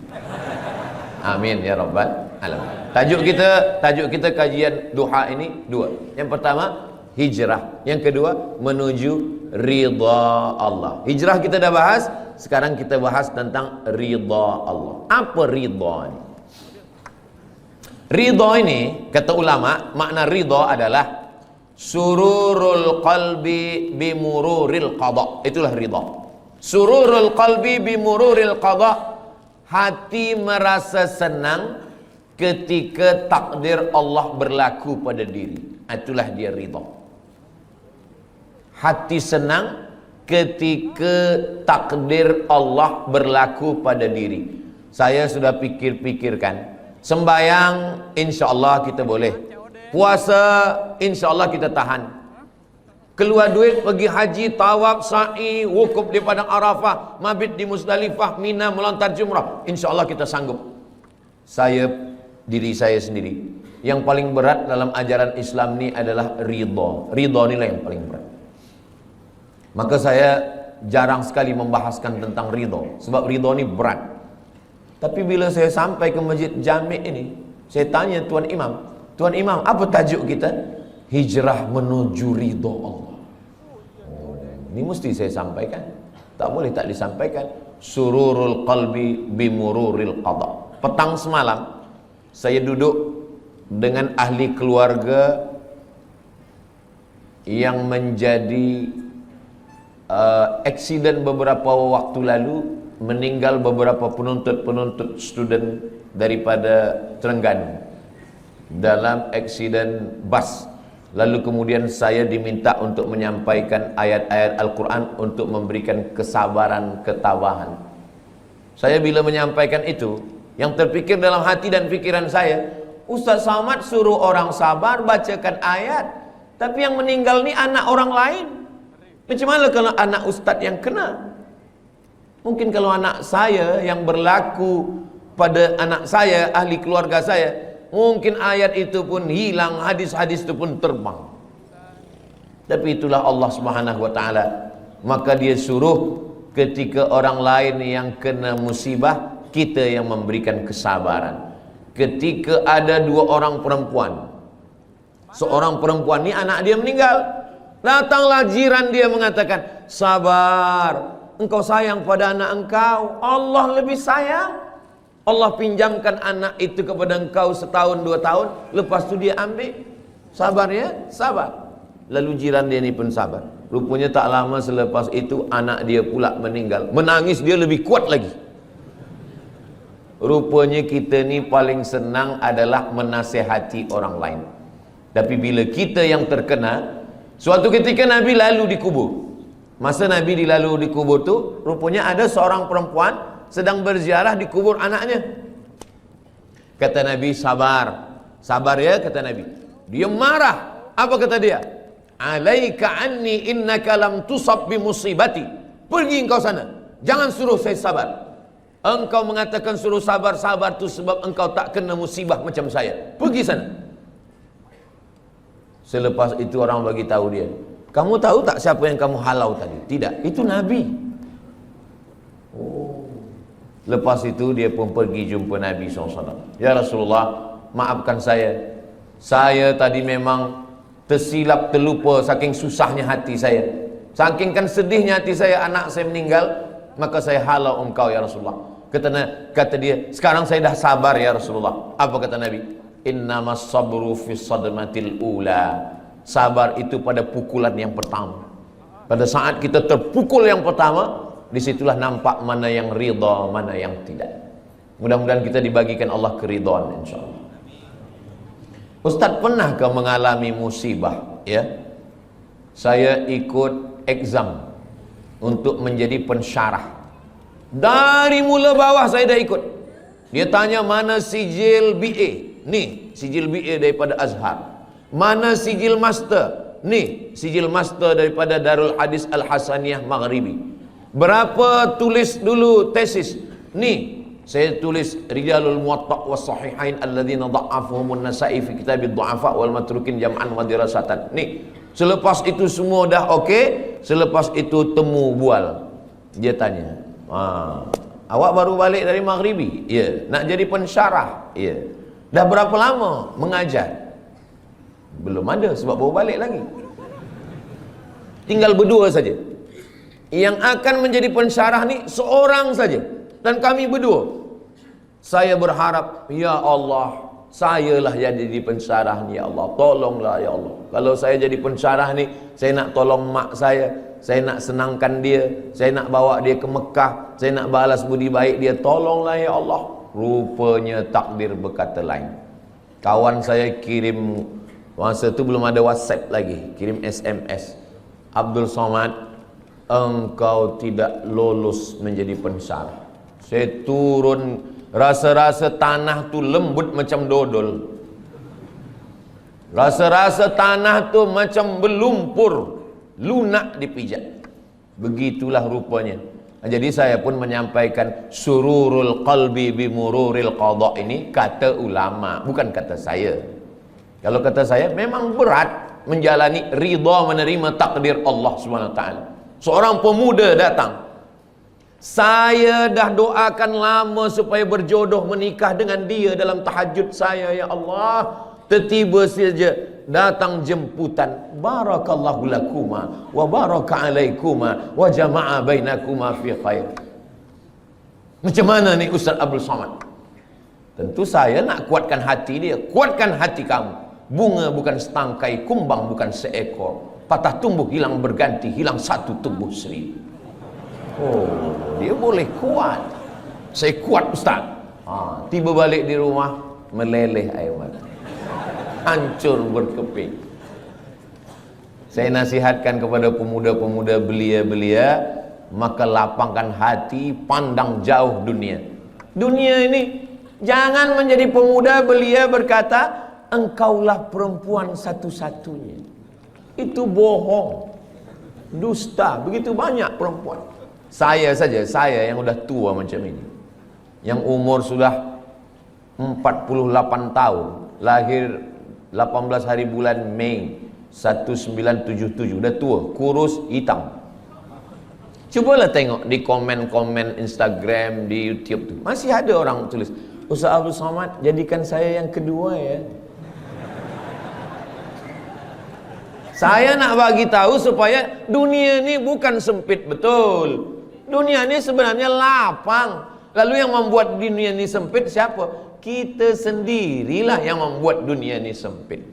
Amin ya rabbal alamin. Tajuk kita kajian duha ini dua. Yang pertama hijrah, yang kedua menuju ridha Allah. Hijrah kita dah bahas, sekarang kita bahas tentang ridha Allah. Apa ridha ini? Ridha ini, kata ulama, makna ridha adalah sururul qalbi bimururil qada. Itulah ridha. Sururul qalbi bimururil qada. Hati merasa senang ketika takdir Allah berlaku pada diri. Itulah dia ridha. Hati senang ketika takdir Allah berlaku pada diri. Saya sudah pikir-pikirkan. Sembayang insya-Allah kita boleh. Puasa insya-Allah kita tahan. Keluar duit pergi haji, tawaf, sa'i, wukuf di padang Arafah, mabit di Musdalifah, Mina, melontar jumrah, insya-Allah kita sanggup. Diri saya sendiri, yang paling berat dalam ajaran Islam ini adalah ridha. Ridha inilah yang paling berat. Maka saya jarang sekali membahaskan tentang ridho, sebab ridho ini berat. Tapi bila saya sampai ke Masjid Jami' ini, saya tanya Tuan Imam, apa tajuk kita? Hijrah menuju ridho Allah. Ini mesti saya sampaikan, tak boleh tak disampaikan. Sururul qalbi bimururil qada. Petang semalam saya duduk dengan ahli keluarga yang menjadi aksiden beberapa waktu lalu, meninggal beberapa penuntut student daripada Terengganu dalam aksiden bas. Lalu kemudian saya diminta untuk menyampaikan ayat-ayat Al-Quran untuk memberikan kesabaran, ketabahan. Saya bila menyampaikan itu, yang terpikir dalam hati dan pikiran saya, Ustaz Samad suruh orang sabar, bacakan ayat, tapi yang meninggal ni anak orang lain. Macam mana kalau anak Ustaz yang kena? Mungkin kalau anak saya yang berlaku pada anak saya, ahli keluarga saya, mungkin ayat itu pun hilang, hadis-hadis itu pun terbang. Tapi itulah Allah Subhanahu wa taala. Maka dia suruh ketika orang lain yang kena musibah, kita yang memberikan kesabaran. Ketika ada dua orang perempuan, seorang perempuan ni anak dia meninggal, datanglah jiran dia mengatakan, sabar, engkau sayang pada anak engkau, Allah lebih sayang. Allah pinjamkan anak itu kepada engkau setahun, 2 tahun, lepas tu dia ambil. Sabar ya, sabar. Lalu jiran dia ni pun sabar. Rupanya tak lama selepas itu anak dia pula meninggal. Menangis dia lebih kuat lagi. Rupanya kita ni paling senang adalah menasihati orang lain. Tapi bila kita yang terkena, suatu ketika Nabi lalu di kubur. Masa Nabi dilalu di kubur tu, rupanya ada seorang perempuan sedang berziarah di kubur anaknya. Kata Nabi, sabar. Sabar ya, kata Nabi. Dia marah. Apa kata dia? Alaika anni innaka lam tusab bi musibati. Pergi engkau sana. Jangan suruh saya sabar. Engkau mengatakan suruh sabar-sabar tu sebab engkau tak kena musibah macam saya. Pergi sana. Selepas itu orang bagi tahu dia, kamu tahu tak siapa yang kamu halau tadi? Tidak, itu Nabi. Oh. Lepas itu dia pun pergi jumpa Nabi SAW. Ya Rasulullah, maafkan saya. Saya tadi memang tersilap, terlupa, saking susahnya hati saya. Saking kan sedihnya hati saya, anak saya meninggal, maka saya halau engkau ya Rasulullah. Kata dia, sekarang saya dah sabar ya Rasulullah. Apa kata Nabi? Innamas sabru fi sadmatil ula. Sabar itu pada pukulan yang pertama. Pada saat kita terpukul yang pertama, disitulah nampak mana yang ridha, mana yang tidak. Mudah-mudahan kita dibagikan Allah keridhaan insyaAllah. Ustaz, pernahkah mengalami musibah? Ya, saya ikut exam untuk menjadi pensyarah. Dari mula bawah saya dah ikut. Dia tanya mana sijil BA. Ni sijil BA daripada Azhar. Mana sijil master? Ni sijil master daripada Darul Hadis Al-Hasaniyah Maghribi. Berapa tulis dulu tesis? Ni saya tulis Rijalul Muwatta' was Sahihain alladzina dha'afuhumun Nasa'i fi kitabid du'afa wal matrukin jam'an wa dirasatan. Ni selepas itu semua dah okey, selepas itu temu bual. Dia tanya, awak baru balik dari Maghribi? Ya. Nak jadi pensyarah? Ya. Dah berapa lama mengajar? Belum ada, sebab baru balik lagi. Tinggal berdua saja. Yang akan menjadi pensyarah ni seorang saja, dan kami berdua. Saya berharap, ya Allah, sayalah jadi pensyarah ni ya Allah. Tolonglah ya Allah. Kalau saya jadi pensyarah ni, saya nak tolong mak saya nak senangkan dia, saya nak bawa dia ke Mekah, saya nak balas budi baik dia. Tolonglah ya Allah. Rupanya takdir berkata lain. Kawan saya kirim, masa tu belum ada WhatsApp lagi, kirim SMS. Abdul Somad, engkau tidak lolos menjadi pensyarah. Saya turun, rasa-rasa tanah tu lembut macam dodol. Rasa-rasa tanah tu macam berlumpur, lunak dipijak. Begitulah rupanya. Jadi saya pun menyampaikan sururul qalbi bimururil qada ini kata ulama, bukan kata saya. Kalau kata saya, memang berat menjalani ridha, menerima takdir Allah SWT. Seorang pemuda datang. Saya dah doakan lama supaya berjodoh menikah dengan dia dalam tahajud saya, ya Allah. Tiba-tiba saja datang jemputan. Barakallahu lakuma wa baraka alaikuma wa jama'a bainakuma fi khair. Macam mana ni Ustaz Abdul Somad? Tentu saya nak kuatkan hati dia. Kuatkan hati kamu. Bunga bukan setangkai, kumbang bukan seekor. Patah tumbuh hilang berganti, hilang satu tumbuh seribu. Oh, dia boleh kuat. Saya kuat Ustaz. Tiba balik di rumah, meleleh air mata. Hancur berkeping. Saya nasihatkan kepada pemuda-pemuda belia-belia, maka lapangkan hati, pandang jauh dunia. Dunia ini, jangan menjadi pemuda belia berkata, engkaulah perempuan satu-satunya. Itu bohong, dusta. Begitu banyak perempuan. Saya saja, saya yang sudah tua macam ini, yang umur sudah 48 tahun, lahir 18 hari bulan Mei 1977, dah tua, kurus, hitam. Cubalah tengok di komen-komen Instagram, di YouTube tu, masih ada orang tulis, Ustaz Abdul Somad, jadikan saya yang kedua ya. Saya nak bagi tahu supaya dunia ni bukan sempit betul. Dunia ni sebenarnya lapang. Lalu yang membuat dunia ni sempit siapa? Kita sendirilah yang membuat dunia ni sempit.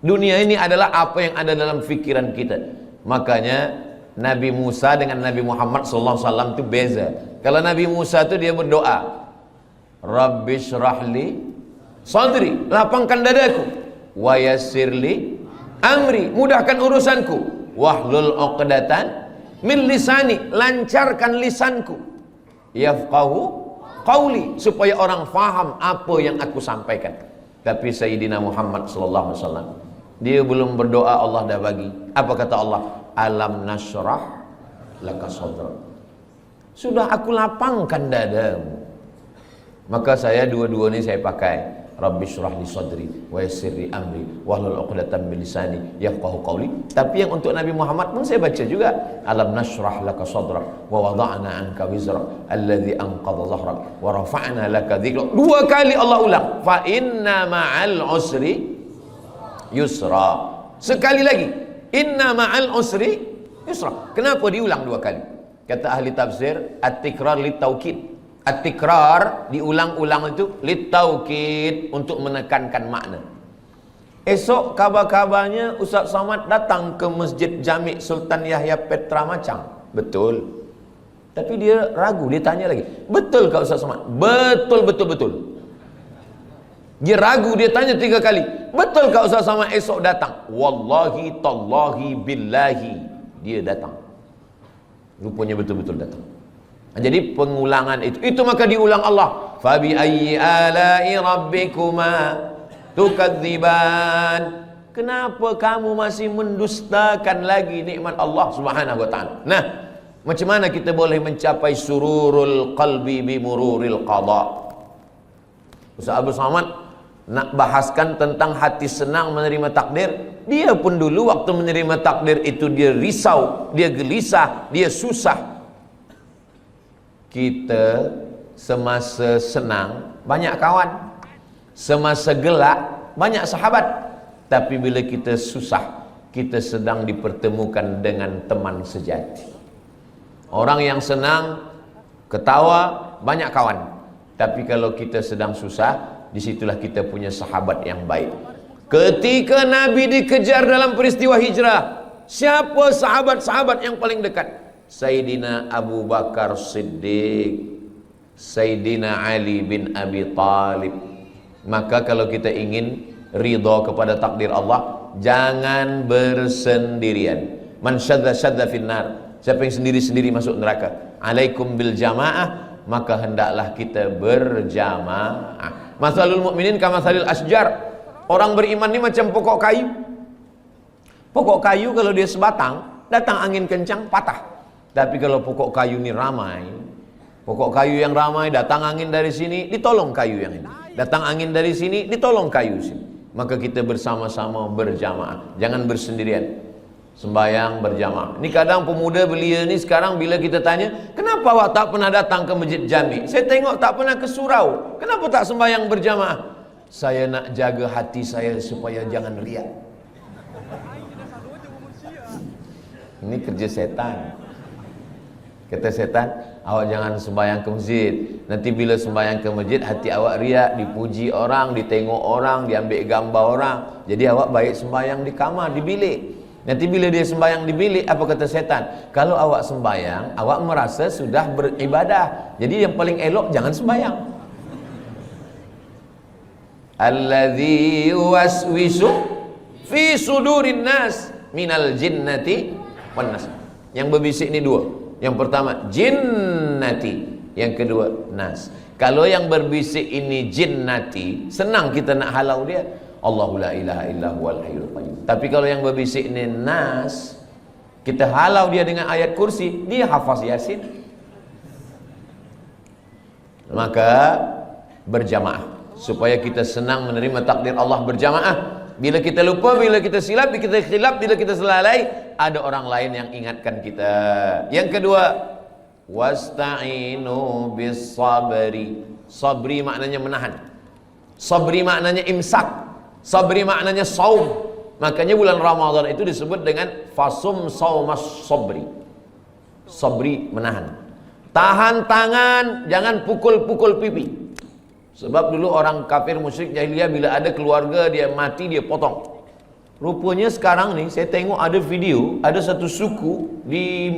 Dunia ini adalah apa yang ada dalam fikiran kita. Makanya Nabi Musa dengan Nabi Muhammad SAW itu beza. Kalau Nabi Musa itu dia berdoa, Rabbi syrahli sadri, lapangkan dadaku, wa yassirli amri, mudahkan urusanku, wahlul uqdatan min lisani, lancarkan lisanku, yafqahu qauli, supaya orang faham apa yang aku sampaikan. Tapi Sayyidina Muhammad sallallahu alaihi wasallam, dia belum berdoa Allah dah bagi. Apa kata Allah? Alam nasrah laka sadrak, sudah aku lapangkan dadamu. Maka saya dua-dua ni saya pakai, Rabbi syrah li sadri wa yassir li amri wahlul 'uqdatam min lisani yafqahu qawli. Tapi yang untuk Nabi Muhammad pun saya baca juga, alam nashrah laka sadrak wa wada'na 'anka wizrak alladhi anqadha dhahrak wa rafa'na laka dhikrak. Dua kali Allah ulang, fa inna ma'al usri yusra. Sekali lagi, inna ma'al usri yusra. Kenapa diulang dua kali? Kata ahli tafsir, at-tikrar lit-taukid. At-tikrar, diulang-ulang itu lit-taukid, untuk menekankan makna. Esok kabar-kabarnya Ustaz Somad datang ke Masjid Jami' Sultan Yahya Petra Macang. Betul. Tapi dia ragu, dia tanya lagi, betul ke Ustaz Somad? Betul, betul, betul. Dia ragu, dia tanya 3 kali, betul ke Ustaz Somad esok datang? Wallahi, tallahi, billahi, dia datang. Rupanya betul-betul datang. Jadi pengulangan itu maka diulang Allah. Fabi ayyi ala'i rabbikuma tukadziban. Kenapa kamu masih mendustakan lagi nikmat Allah Subhanahu wa taala? Nah, macam mana kita boleh mencapai sururul qalbi bi mururil qada? Ustaz Abdul Somad nak bahaskan tentang hati senang menerima takdir. Dia pun dulu waktu menerima takdir itu dia risau, dia gelisah, dia susah. Kita semasa senang banyak kawan, semasa gelak banyak sahabat. Tapi bila kita susah, kita sedang dipertemukan dengan teman sejati. Orang yang senang, ketawa, banyak kawan. Tapi kalau kita sedang susah, disitulah kita punya sahabat yang baik. Ketika Nabi dikejar dalam peristiwa hijrah, siapa sahabat-sahabat yang paling dekat? Sayyidina Abu Bakar Siddiq, Sayyidina Ali bin Abi Talib. Maka kalau kita ingin ridha kepada takdir Allah, jangan bersendirian. Man syadza finnar, siapa yang sendiri-sendiri masuk neraka. Alaikum bil jamaah, maka hendaklah kita berjamaah. Masalul mukminin kamatsalil asjar. Orang beriman ini macam pokok kayu. Pokok kayu kalau dia sebatang, datang angin kencang patah. Tapi kalau pokok kayu ini ramai, pokok kayu yang ramai, datang angin dari sini, ditolong kayu yang ini. Datang angin dari sini, ditolong kayu sini. Maka kita bersama-sama berjamaah, jangan bersendirian. sembahyang berjamaah. Ini kadang pemuda belia ni sekarang bila kita tanya, kenapa awak tak pernah datang ke masjid Jami? Saya tengok tak pernah ke surau. Kenapa tak sembahyang berjamaah? Saya nak jaga hati saya supaya jangan riak. Ini kerja setan. Kata setan, awak jangan sembahyang ke masjid. Nanti bila sembahyang ke masjid, hati awak riak, dipuji orang, ditengok orang, diambil gambar orang. Jadi awak baik sembahyang di kamar, di bilik. Nanti bila dia sembahyang di bilik, apa kata setan? Kalau awak sembahyang, awak merasa sudah beribadah. Jadi yang paling elok jangan sembahyang. Alladzi yuwaswisu fi sudurin nas minal jinnati wan nas. Yang berbisik ni dua. Yang pertama jinnati, yang kedua nas. Kalau yang berbisik ini jinnati, senang kita nak halau dia. Allahu la ilaha illa huwal hayyul qayyum. Tapi kalau yang berbisik ini nas, kita halau dia dengan ayat kursi, dia hafaz Yasin. Maka berjamaah supaya kita senang menerima takdir Allah berjamaah. Bila kita lupa, bila kita silap, bila kita khilaf, bila kita selalai, ada orang lain yang ingatkan kita. Yang kedua, wasta'inu bis sabri. Sabri maknanya menahan. Sabri maknanya imsak. Sabri maknanya saum. Makanya bulan Ramadan itu disebut dengan fasum saumas sabri. Sabri menahan. Tahan tangan, jangan pukul-pukul pipi. Sebab dulu orang kafir musyrik jahiliyah bila ada keluarga dia mati dia potong. Rupanya sekarang ni saya tengok ada video, ada satu suku di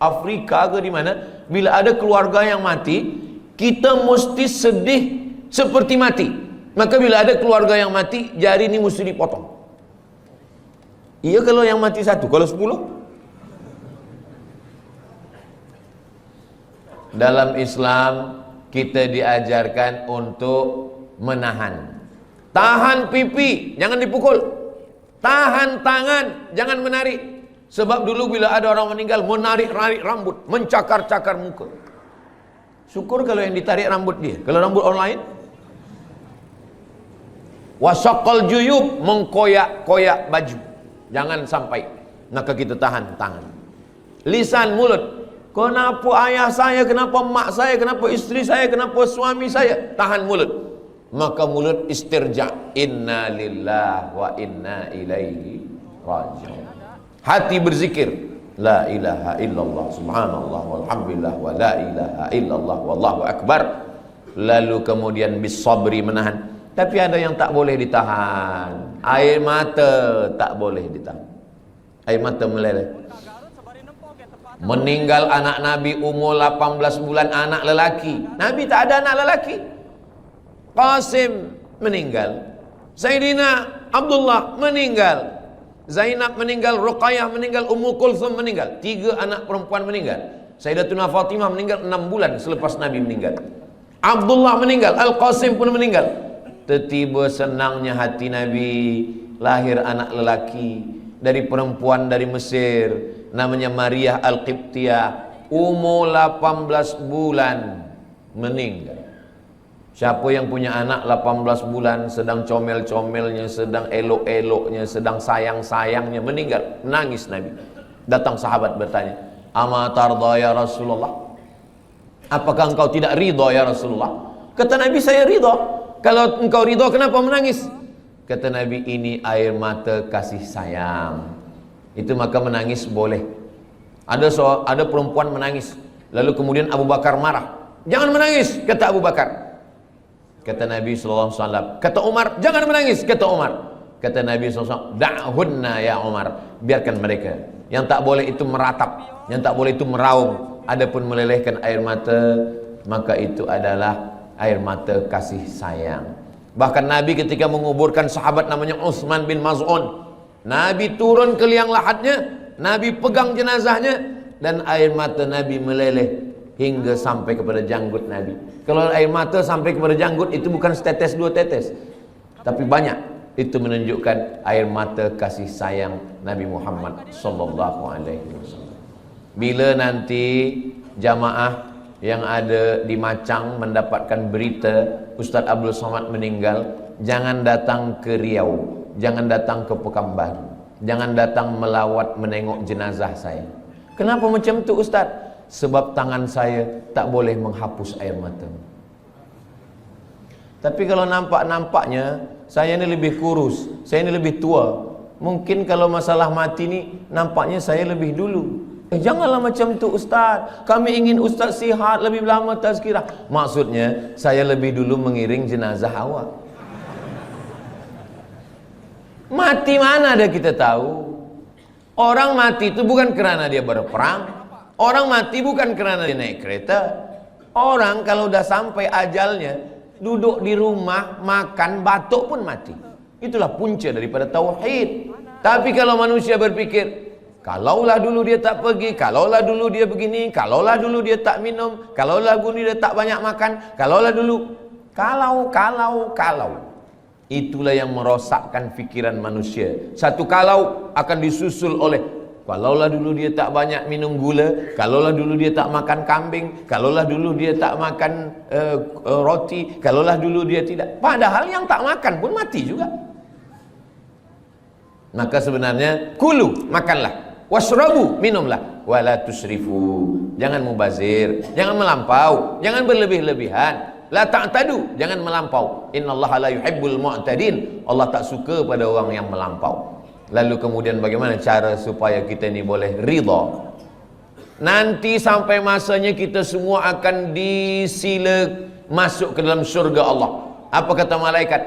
Afrika ke di mana, bila ada keluarga yang mati, kita mesti sedih seperti mati. Maka bila ada keluarga yang mati, jari ni mesti dipotong. Iya kalau yang mati satu, kalau 10? Dalam Islam kita diajarkan untuk menahan. Tahan pipi, jangan dipukul. Tahan tangan, jangan menarik. Sebab dulu bila ada orang meninggal, menarik-narik rambut, mencakar-cakar muka. Syukur kalau yang ditarik rambut dia. Kalau rambut orang lain, wasyaqal juyub, mengkoyak-koyak baju. Jangan sampai. Maka kita tahan tangan. Lisan, mulut. Kenapa ayah saya, kenapa mak saya, kenapa isteri saya, kenapa suami saya? Tahan mulut. Maka mulut istirja. Inna lillah wa inna ilaihi raji'un. Hati berzikir. La ilaha illallah subhanallah walhamdulillah wa la ilaha illallah wallahu akbar. Lalu kemudian bisabri, menahan. Tapi ada yang tak boleh ditahan. Air mata tak boleh ditahan. Air mata meleleh. Meninggal anak Nabi umur 18 bulan, anak lelaki. Nabi tak ada anak lelaki. Qasim meninggal. Sayyidina Abdullah meninggal. Zainab meninggal, Ruqayyah meninggal, Ummu Kulthum meninggal. 3 anak perempuan meninggal. Sayyidatuna Fatimah meninggal 6 bulan selepas Nabi meninggal. Abdullah meninggal, Al-Qasim pun meninggal. Tiba-tiba senangnya hati Nabi, lahir anak lelaki dari perempuan dari Mesir, namanya Maria Al-Qibtiyah, umur 18 bulan meninggal. Siapa yang punya anak 18 bulan sedang comel-comelnya, sedang elok-eloknya, sedang sayang-sayangnya, meninggal, menangis Nabi. Datang sahabat bertanya, "Ama tarda ya Rasulullah?" Apakah engkau tidak ridha ya Rasulullah? Kata Nabi, "Saya ridha." "Kalau engkau ridha, kenapa menangis?" Kata Nabi, "Ini air mata kasih sayang." Itu maka menangis boleh. Ada perempuan menangis, lalu kemudian Abu Bakar marah. "Jangan menangis," kata Abu Bakar. Kata Nabi SAW. Kata Umar, "Jangan menangis," kata Umar. Kata Nabi SAW, "Da'hunna ya Umar." Biarkan mereka. Yang tak boleh itu meratap, yang tak boleh itu meraung. Adapun melelehkan air mata, maka itu adalah air mata kasih sayang. Bahkan Nabi ketika menguburkan sahabat namanya Utsman bin Maz'un, Nabi turun ke liang lahatnya, Nabi pegang jenazahnya, dan air mata Nabi meleleh hingga sampai kepada janggut Nabi. Kalau air mata sampai kepada janggut itu bukan setetes 2 tetes, tapi banyak. Itu menunjukkan air mata kasih sayang Nabi Muhammad sallallahu alaihi wasallam. Bila nanti jamaah yang ada di Macang mendapatkan berita Ustaz Abdul Somad meninggal, jangan datang ke Riau, jangan datang ke Pekanbaru. Jangan datang melawat menengok jenazah saya. Kenapa macam tu Ustaz? Sebab tangan saya tak boleh menghapus air mata. Tapi kalau nampak-nampaknya saya ni lebih kurus, saya ni lebih tua, mungkin kalau masalah mati ni nampaknya saya lebih dulu. Janganlah macam tu Ustaz. Kami ingin Ustaz sihat, lebih lama tazkirah. Maksudnya saya lebih dulu mengiring jenazah awak. Mati mana ada kita tahu. Orang mati itu bukan kerana dia berperang. Orang mati bukan kerana dia naik kereta. Orang kalau udah sampai ajalnya, duduk di rumah, makan, batuk pun mati. Itulah punca daripada tauhid. Tapi kalau manusia berpikir, kalaulah dulu dia tak pergi, kalaulah dulu dia begini, kalaulah dulu dia tak minum, kalaulah dulu dia tak banyak makan, kalaulah dulu, kalau. Itulah yang merosakkan fikiran manusia. Satu kalau akan disusul oleh, kalaulah dulu dia tak banyak minum gula, kalaulah dulu dia tak makan kambing, kalaulah dulu dia tak makan roti, kalaulah dulu dia tidak. Padahal yang tak makan pun mati juga. Maka sebenarnya kulu, makanlah, wasrabu, minumlah, wala tusrifu, jangan mubazir, jangan melampau, jangan berlebih-lebihan. La ta'tadu, jangan melampau. Innallaha la yuhibbul mu'tadin. Allah tak suka pada orang yang melampau. Lalu kemudian bagaimana cara supaya kita ni boleh ridha? Nanti sampai masanya kita semua akan disila masuk ke dalam syurga Allah. Apa kata malaikat?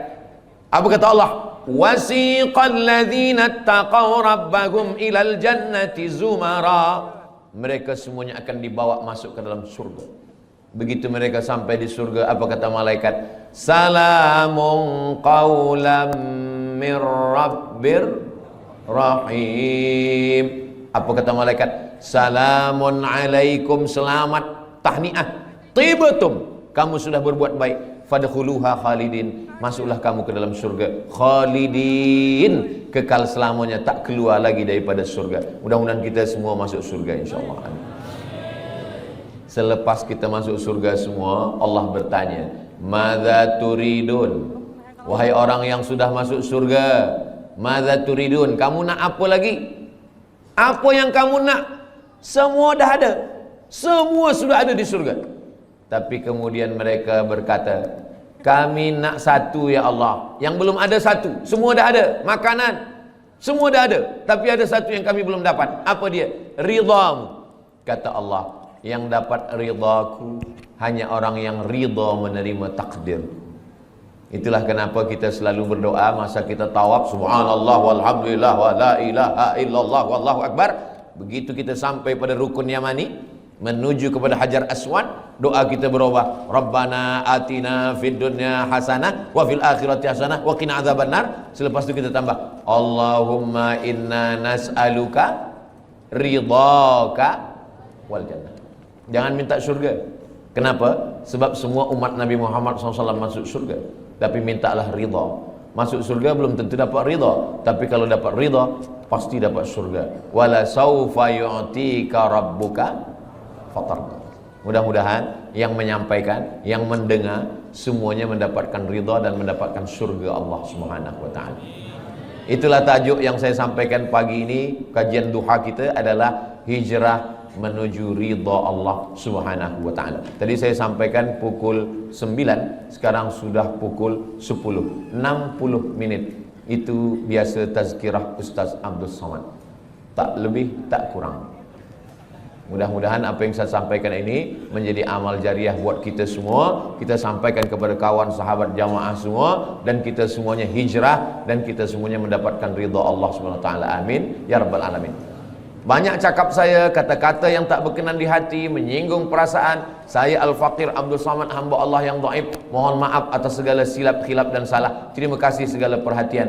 Apa kata Allah? Wasiqal ladzina taqaw rabbahum ilal jannati zumara. Mereka semuanya akan dibawa masuk ke dalam surga. Begitu mereka sampai di surga, apa kata malaikat? Salamun qawlam mir rabbir rahim. Apa kata malaikat? Salamun alaikum, selamat, tahniah, tibatum, kamu sudah berbuat baik, fadkhuluha khalidin, masuklah kamu ke dalam surga khalidin, kekal selamanya, tak keluar lagi daripada surga. Mudah-mudahan kita semua masuk surga insyaallah. Selepas kita masuk surga semua, Allah bertanya, madza turidun? Wahai orang yang sudah masuk surga, madza turidun? Kamu nak apa lagi? Apa yang kamu nak? Semua dah ada. Semua sudah ada di surga. Tapi kemudian mereka berkata, kami nak satu ya Allah. Yang belum ada satu. Semua dah ada. Makanan semua dah ada. Tapi ada satu yang kami belum dapat. Apa dia? Ridhamu. Kata Allah, yang dapat ridhaku hanya orang yang ridha menerima takdir. Itulah kenapa kita selalu berdoa masa kita tawaf, subhanallah walhamdulillah wa la ilaha illallah wallahu akbar. Begitu kita sampai pada rukun yamani, menuju kepada Hajar Aswad, doa kita berubah, Rabbana atina fid dunya hasanah wa fil akhirati hasanah wa qina adzabannar. Selepas itu kita tambah, Allahumma inna nas'aluka ridhaka wal jannah. Jangan minta surga. Kenapa? Sebab semua umat Nabi Muhammad SAW masuk surga. Tapi mintalah ridha. Masuk surga belum tentu dapat ridha, tapi kalau dapat ridha pasti dapat surga. Wala saufa yu'tika rabbuka fatarda. Mudah-mudahan yang menyampaikan, yang mendengar, semuanya mendapatkan ridha dan mendapatkan surga Allah Subhanahu wa taala. Itulah tajuk yang saya sampaikan pagi ini. Kajian duha kita adalah hijrah menuju ridha Allah Subhanahu wa taala. Tadi saya sampaikan pukul 9, sekarang sudah pukul 10, 60 minit. Itu biasa tazkirah Ustaz Abdul Somad. Tak lebih, tak kurang. Mudah-mudahan apa yang saya sampaikan ini menjadi amal jariah buat kita semua. Kita sampaikan kepada kawan sahabat jamaah semua, dan kita semuanya hijrah, dan kita semuanya mendapatkan ridha Allah Subhanahu wa taala. Amin ya rabbal alamin. Banyak cakap saya, kata-kata yang tak berkenan di hati, menyinggung perasaan. Saya Al-Faqir Abdul Somad, hamba Allah yang dhaif. Mohon maaf atas segala silap, khilaf dan salah. Terima kasih segala perhatian.